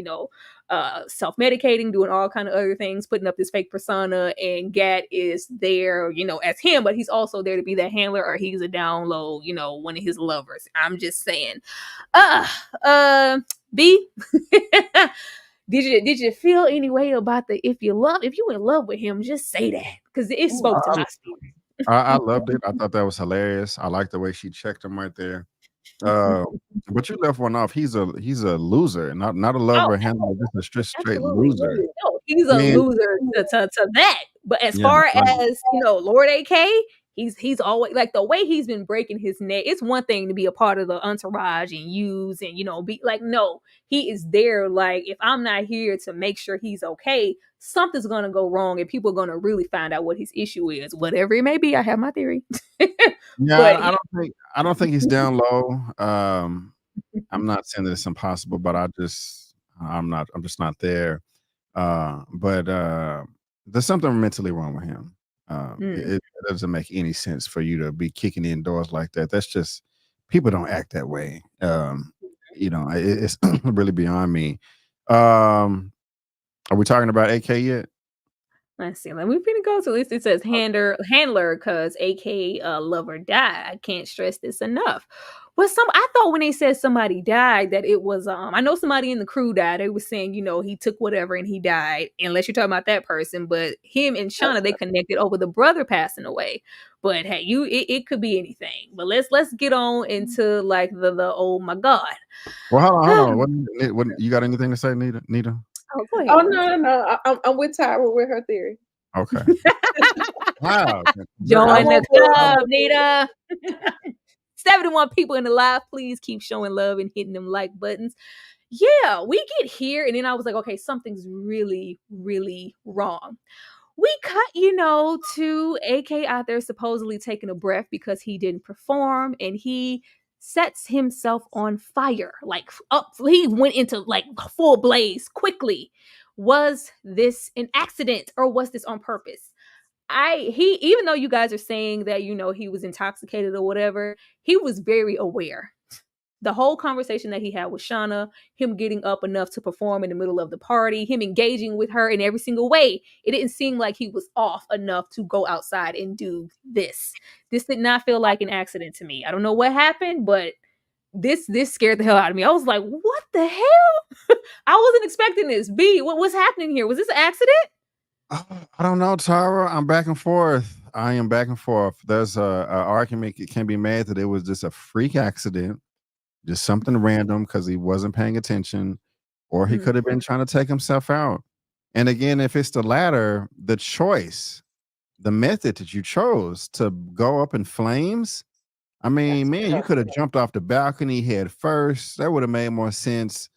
self-medicating, doing all kind of other things, putting up this fake persona. And Gat is there, as him, but he's also there to be that handler, or he's a down low, one of his lovers. I'm just saying. B. Did you feel any way about if you in love with him, just say that, because it Ooh, spoke to my spirit. I loved it. I thought that was hilarious. I like the way she checked him right there. Uh, but you left one off. He's a loser, not a Oh, lover, handler, just a straight absolutely. loser. No, he's a And loser to that. But as yeah, far right. as Lord AK, he's always like the way he's been breaking his neck. It's one thing to be a part of the entourage and use and be like, no, he is there. Like, if I'm not here to make sure he's okay, something's gonna go wrong, and people are gonna really find out what his issue is, whatever it may be. I have my theory. Yeah, But I don't think he's down low. I'm not saying that it's impossible, but I'm just not there. But there's something mentally wrong with him. It doesn't make any sense for you to be kicking in doors like that. That's just people don't act that way. It's really beyond me. Um, are we talking about AK yet? let's see. Like, we're gonna go to this. It says handler because AK lover died. I can't stress this enough. Well, I thought when they said somebody died that it was I know somebody in the crew died. They were saying, he took whatever and he died, unless you're talking about that person. But him and Shauna, they connected over the brother passing away. But hey, it could be anything. But let's get on into like the oh my God. Well, hold on. What you got anything to say, Nita? Nita? Oh, go ahead. Oh no! I'm with Tyra with her theory. Okay. Wow. Join the club, Nita. 71 people in the live. Please keep showing love and hitting them like buttons. Yeah, we get here, and then I was like, okay, something's really, really wrong. We cut, to AK out there supposedly taking a breath because he didn't perform, and he sets himself on fire. Like he went into like full blaze quickly. Was this an accident, or was this on purpose? Even though you guys are saying that he was intoxicated or whatever, he was very aware. The whole conversation that he had with Shauna, him getting up enough to perform in the middle of the party, him engaging with her in every single way, it didn't seem like he was off enough to go outside and do this. This did not feel like an accident to me. I don't know what happened, but this scared the hell out of me. I was like, what the hell? I wasn't expecting this. B, what's happening here? Was this an accident? I don't know, Tara. I'm back and forth. I am back and forth. There's a argument that can be made that it was just a freak accident, just something random because he wasn't paying attention, or he could have been trying to take himself out. And again, if it's the latter, the choice, the method that you chose to go up in flames, I mean, man, you could have jumped off the balcony head first. That would have made more sense.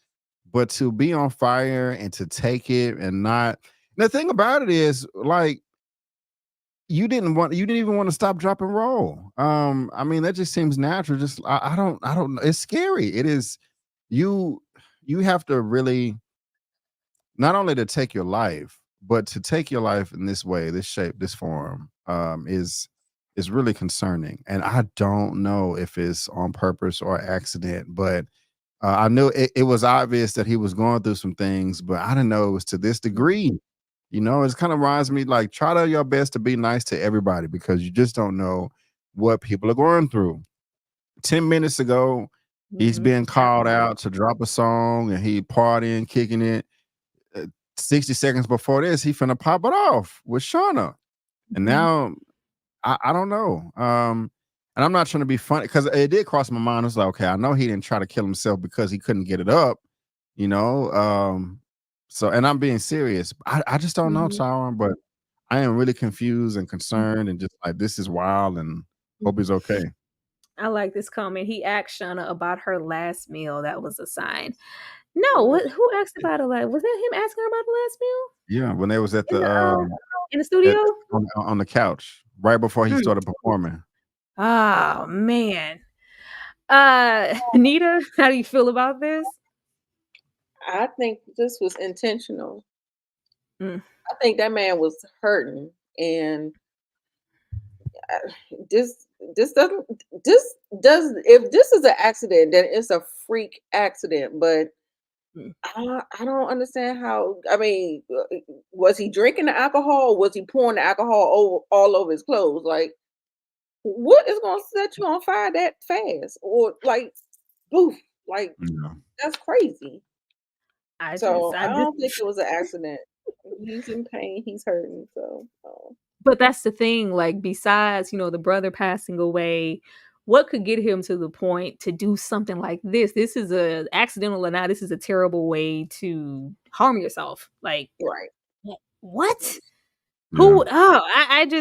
But to be on fire and to take it and not, the thing about it is, like, you didn't even want to stop, drop, and roll. I mean, that just seems natural. Just I don't know. It's scary. It is. You have to really, not only to take your life, but to take your life in this way, this shape, this form, is really concerning. And I don't know if it's on purpose or accident, but I knew it was obvious that he was going through some things, but I didn't know it was to this degree. It kind of reminds me, like, try to your best to be nice to everybody because you just don't know what people are going through. 10 minutes ago, he's being called out to drop a song and he partying, kicking it. 60 seconds before this, he finna pop it off with Shauna. And now I don't know. And I'm not trying to be funny because it did cross my mind. It's like, okay, I know he didn't try to kill himself because he couldn't get it up, you know. So, and I'm being serious. I just don't know, Tyron, but I am really confused and concerned and just like, this is wild, and hope he's okay. I like this comment. He asked Shauna about her last meal. That was a sign. No, who asked about it? Like, was that him asking her about the last meal Yeah, when they was at in the the studio? on the couch right before he started performing. Oh man. Nita, how do you feel about this? I think this was intentional. Mm, I think that man was hurting, and this this doesn't this does if this is an accident, then it's a freak accident. But mm. I don't understand how. I mean, was he drinking the alcohol? Was he pouring the alcohol all over his clothes? Like, what is going to set you on fire that fast? Or like, boof, like Yeah. that's crazy. So I I just don't think it was an accident. He's in pain. He's hurting. So But that's the thing, like, besides, the brother passing away, what could get him to the point to do something like this? This is a accidental or not, this is a terrible way to harm yourself. Like, right, what? Yeah.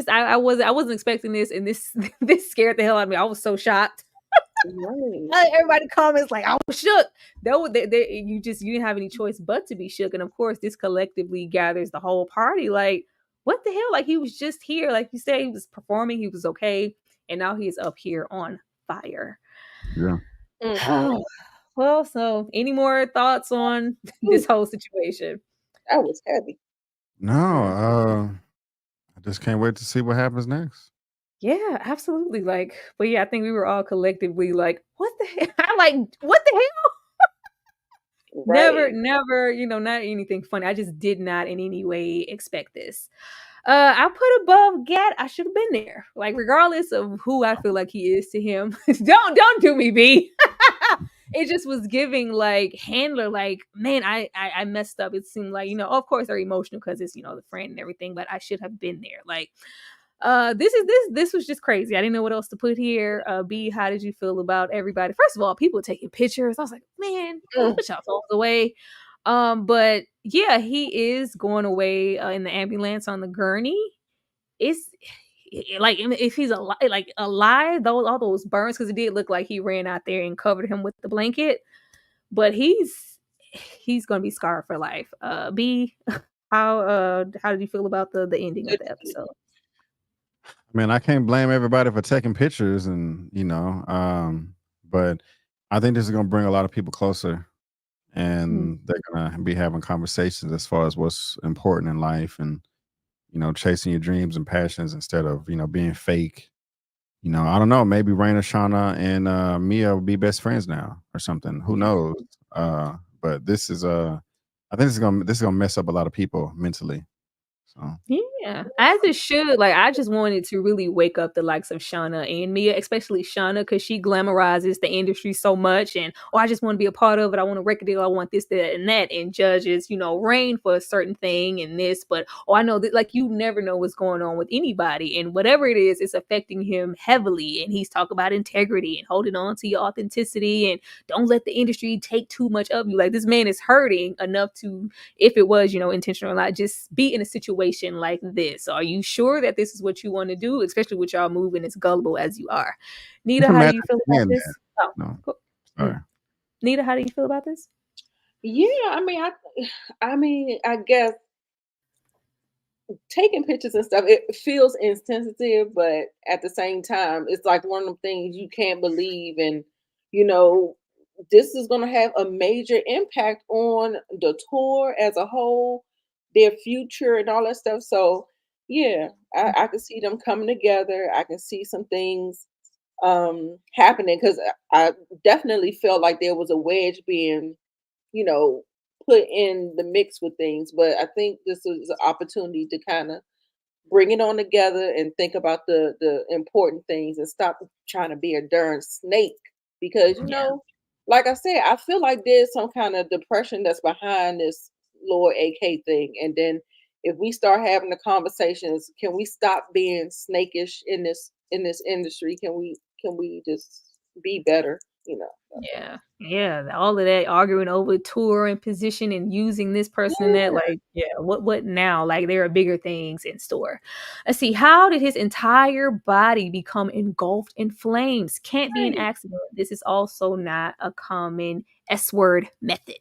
I wasn't expecting this, and this this scared the hell out of me. I was so shocked. right. Everybody comments like, "I was shook." You didn't have any choice but to be shook, and of course, this collectively gathers the whole party. Like, what the hell? Like, he was just here, like you said, he was performing, he was okay, and now he's up here on fire. Yeah. Mm-mm. Well, so any more thoughts on this Whew, whole situation? that was heavy. No, Mm. I just can't wait to see what happens next. Yeah, absolutely. Like, but yeah, I think we were all collectively like, "What the hell?" I'm like, "What the hell?" Never, Right. never, not anything funny. I just did not in any way expect this. I put above Gat. I should have been there. Like, regardless of who I feel like he is to him. Don't do me, B. It just was giving like handler, like, man, I messed up. It seemed like, of course they're emotional because it's, the friend and everything, but I should have been there. Like, this was just crazy. I didn't know what else to put here. B, how did you feel about everybody? First of all, people taking pictures. I was like, man, Mm. put y'all phones away. But yeah, he is going away in the ambulance on the gurney. It's like, if he's alive, those all those burns, because it did look like he ran out there and covered him with the blanket. But he's gonna be scarred for life. B, how did you feel about the ending of the episode? I mean, I can't blame everybody for taking pictures but I think this is gonna bring a lot of people closer Mm. and they're gonna be having conversations as far as what's important in life and chasing your dreams and passions instead of, being fake. I don't know, maybe Raina, Shauna, and Mia will be best friends now or something. Who knows? But I think this is gonna mess up a lot of people mentally. So Yeah, as it should. Like, I just wanted to really wake up the likes of Shauna and Mia, especially Shauna, because she glamorizes the industry so much. And, oh, I just want to be a part of it. I want a record deal. I want this, that, and that. And judges, Rain for a certain thing and this. But, oh, I know that, like, you never know what's going on with anybody. And whatever it is, it's affecting him heavily. And he's talking about integrity and holding on to your authenticity and don't let the industry take too much of you. Like, this man is hurting enough to, if it was, intentional or not, just be in a situation like this. Are you sure that this is what you want to do, especially with y'all moving as gullible as you are? just Nita, how do imagine you feel about seeing that. this? Oh, No, cool. sorry. Mm. Nita, how do you feel about this? Yeah, I mean, I guess taking pictures and stuff, it feels insensitive, but at the same time, it's like one of them things you can't believe. And, you know, this is going to have a major impact on the tour as a whole, their future, and all that stuff. So, yeah, I can see them coming together. I can see some things happening because I definitely felt like there was a wedge being, you know, put in the mix with things. But I think this is an opportunity to kind of bring it on together and think about the important things and stop trying to be a darn snake because Yeah. like I said, I feel like there's some kind of depression that's behind this Lord AK thing. And then if we start having the conversations, can we stop being snakish in this industry? Can we just be better, you know? Yeah, yeah, all of that arguing over tour and position and using this person and that, Yeah. like, yeah, what now? Like, there are bigger things in store. Let's see, how did his entire body become engulfed in flames? Can't be an Right. accident. This is also not a common S-word method.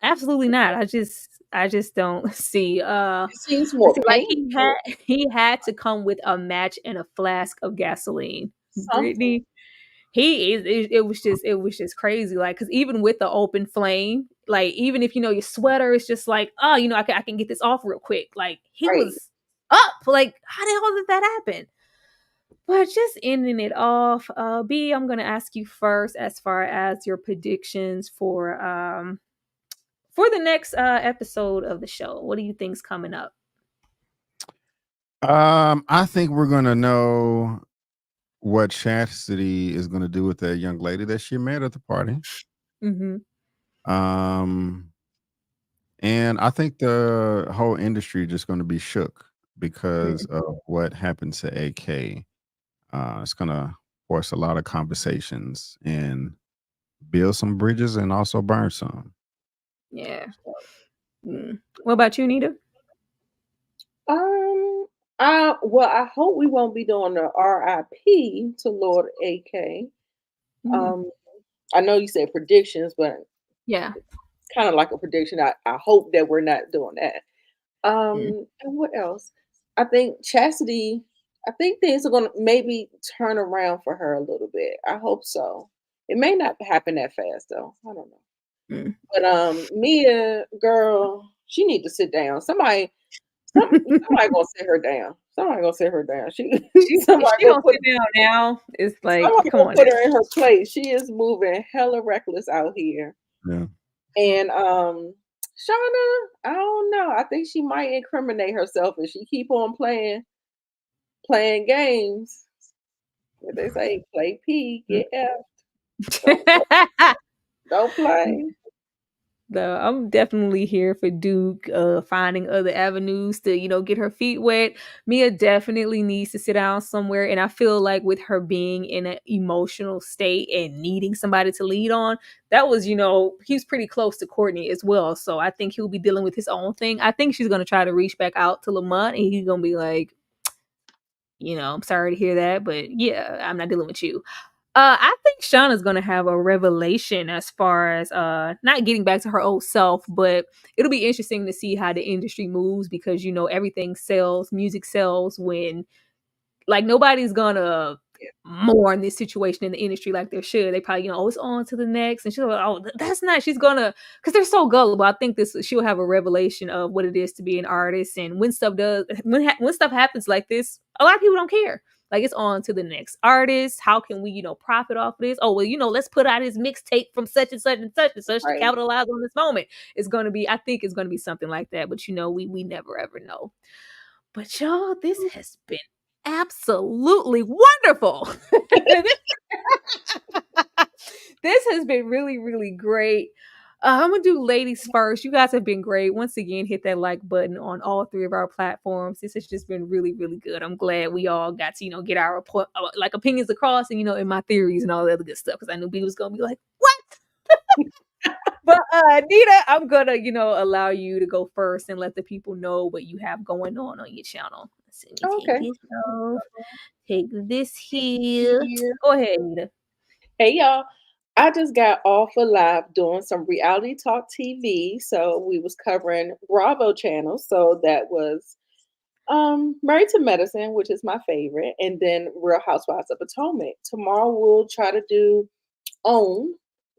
Absolutely not. I just don't see. It seems Let's more see, like, he had painful. he had to come with a match and a flask of gasoline. Something. Brittany, He is it was just crazy, like, because even with the open flame, like, even if, your sweater is just like, "Oh, I can get this off real quick," like, he Right. was up, like, how the hell did that happen? But just ending it off, B, I'm gonna ask you first as far as your predictions for the next, episode of the show. What do you think's coming up? I think we're gonna know what Chastity is gonna do with that young lady that she met at the party. Mhm. Um, and I think the whole industry just gonna be shook because Mm. of what happened to AK. It's gonna force a lot of conversations and build some bridges and also burn some. Yeah. Mm. What about you, Nita? Um, I hope we won't be doing the RIP to Lord AK. Mm. Um, I know you said predictions, but Yeah. kind of like a prediction. I hope that we're not doing that. Mm. And what else? I think Chastity. I think things are gonna maybe turn around for her a little bit. I hope so. It may not happen that fast though. I don't know. Mm. But Mia, girl, she need to sit down. Somebody gonna sit her down. Somebody gonna sit her down. She If somebody she gonna don't put sit down now, it's like, somebody come gonna on put her now. in her place. She is moving hella reckless out here. Yeah. And Shauna, I don't know. I think she might incriminate herself if she keep on playing games. What they say, play P, get F. Don't play. Don't play. No, I'm definitely here for Duke, finding other avenues to, get her feet wet. Mia definitely needs to sit down somewhere. And I feel like with her being in an emotional state and needing somebody to lead on, that was, he was pretty close to Courtney as well. So I think he'll be dealing with his own thing. I think she's going to try to reach back out to Lamont and he's going to be like, I'm sorry to hear that, but yeah, I'm not dealing with you. I think Shauna's gonna have a revelation as far as not getting back to her old self, but it'll be interesting to see how the industry moves because everything sells, music sells when like nobody's gonna mourn this situation in the industry like they should. They probably, oh, it's on to the next, and she's like, oh, that's not. She's gonna because they're so gullible. I think this she'll have a revelation of what it is to be an artist, and when stuff happens like this, a lot of people don't care. Like it's on to the next artist. How can we, profit off of this? Oh well, let's put out his mixtape from such and such and such and such to Right. capitalize on this moment. It's gonna be, I think, it's gonna be something like that. But we never ever know. But y'all, this has been absolutely wonderful. This has been really, really great. I'm gonna do ladies first. You guys have been great. Once again, hit that like button on all three of our platforms. This has just been really, really good. I'm glad we all got to, get our like opinions across and in my theories and all the other good stuff. Because I knew B was gonna be like, "What?" But Nita, I'm gonna, allow you to go first and let the people know what you have going on your channel. So let me take Okay. this off. Take this here. Go ahead, Nita. Hey y'all. I just got off of live doing some reality talk TV. So we was covering Bravo channel. So that was Married to Medicine, which is my favorite, and then Real Housewives of Potomac. Tomorrow we'll try to do OWN.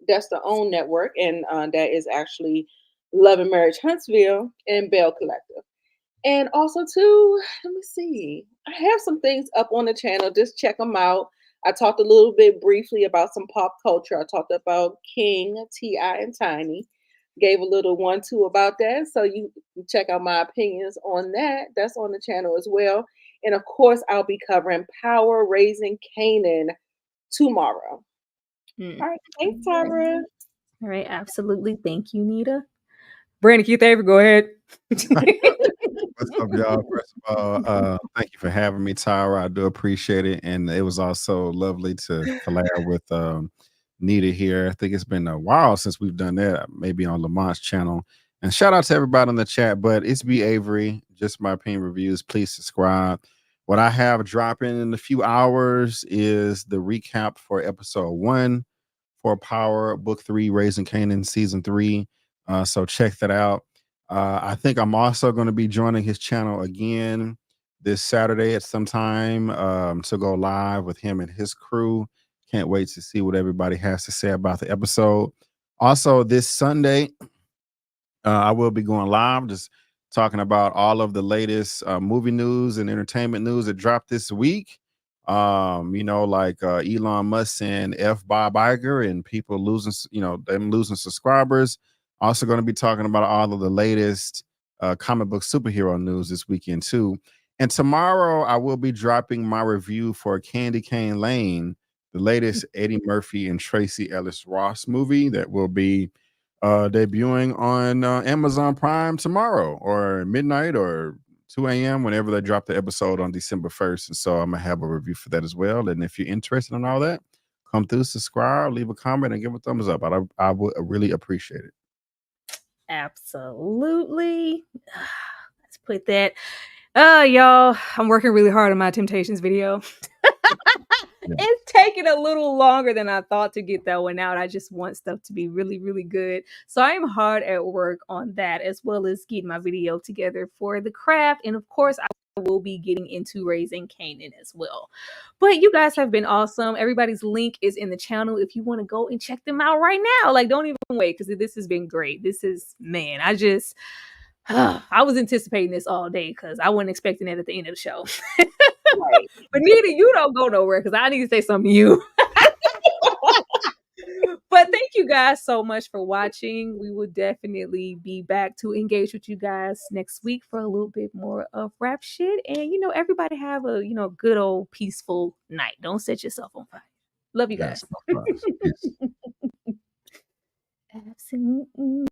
That's the OWN network, and that is actually Love and Marriage Huntsville and Bell Collective. And also too, let me see. I have some things up on the channel. Just check them out. I talked a little bit briefly about some pop culture. I talked about King, T.I., and Tiny. Gave a little 1-2 about that. So you can check out my opinions on that. That's on the channel as well. And of course, I'll be covering Power Raising Canaan tomorrow. Mm. All right. Thanks, All right. Tara. All right, absolutely. Thank you, Nita. Brandon Keith Avery, go ahead. What's up, y'all? First of all, thank you for having me, Tyra. I do appreciate it, and it was also lovely to collab with Nita here. I think it's been a while since we've done that, maybe on Lamont's channel. And shout out to everybody in the chat. But it's B Avery, just my opinion reviews. Please subscribe. What I have dropping in a few hours is the recap for episode 1 for Power Book 3, Raising Canaan season 3. So check that out. I think I'm also going to be joining his channel again this Saturday at some time to go live with him and his crew, Can't wait to see what everybody has to say about the episode. Also, this Sunday, I will be going live, just talking about all of the latest movie news and entertainment news that dropped this week. Like Elon Musk and Bob Iger and people losing, them losing subscribers. Also, going to be talking about all of the latest comic book superhero news this weekend too. And tomorrow, I will be dropping my review for Candy Cane Lane, the latest Eddie Murphy and Tracy Ellis Ross movie that will be debuting on Amazon Prime tomorrow or midnight or 2 a.m. whenever they drop the episode on December 1st. And so I'm going to have a review for that as well. And if you're interested in all that, come through, subscribe, leave a comment, and give a thumbs up. I would really appreciate it. Absolutely. Let's put that. Y'all, I'm working really hard on my Temptations video. Yeah. It's taking a little longer than I thought to get that one out. I just want stuff to be really, really good. So I am hard at work on that, as well as getting my video together for the craft. And of course, I will be getting into Raising Canaan as well. But you guys have been awesome. Everybody's link is in the channel if you want to go and check them out right now. Like, don't even wait, because this has been great. This is, man, I was anticipating this all day because I wasn't expecting it at the end of the show. Right. But Nita, you don't go nowhere because I need to say something to you. But thank you guys so much for watching. We will definitely be back to engage with you guys next week for a little bit more of rap shit. And everybody have a good old peaceful night. Don't set yourself on fire. Love you guys. Yes. Absolutely.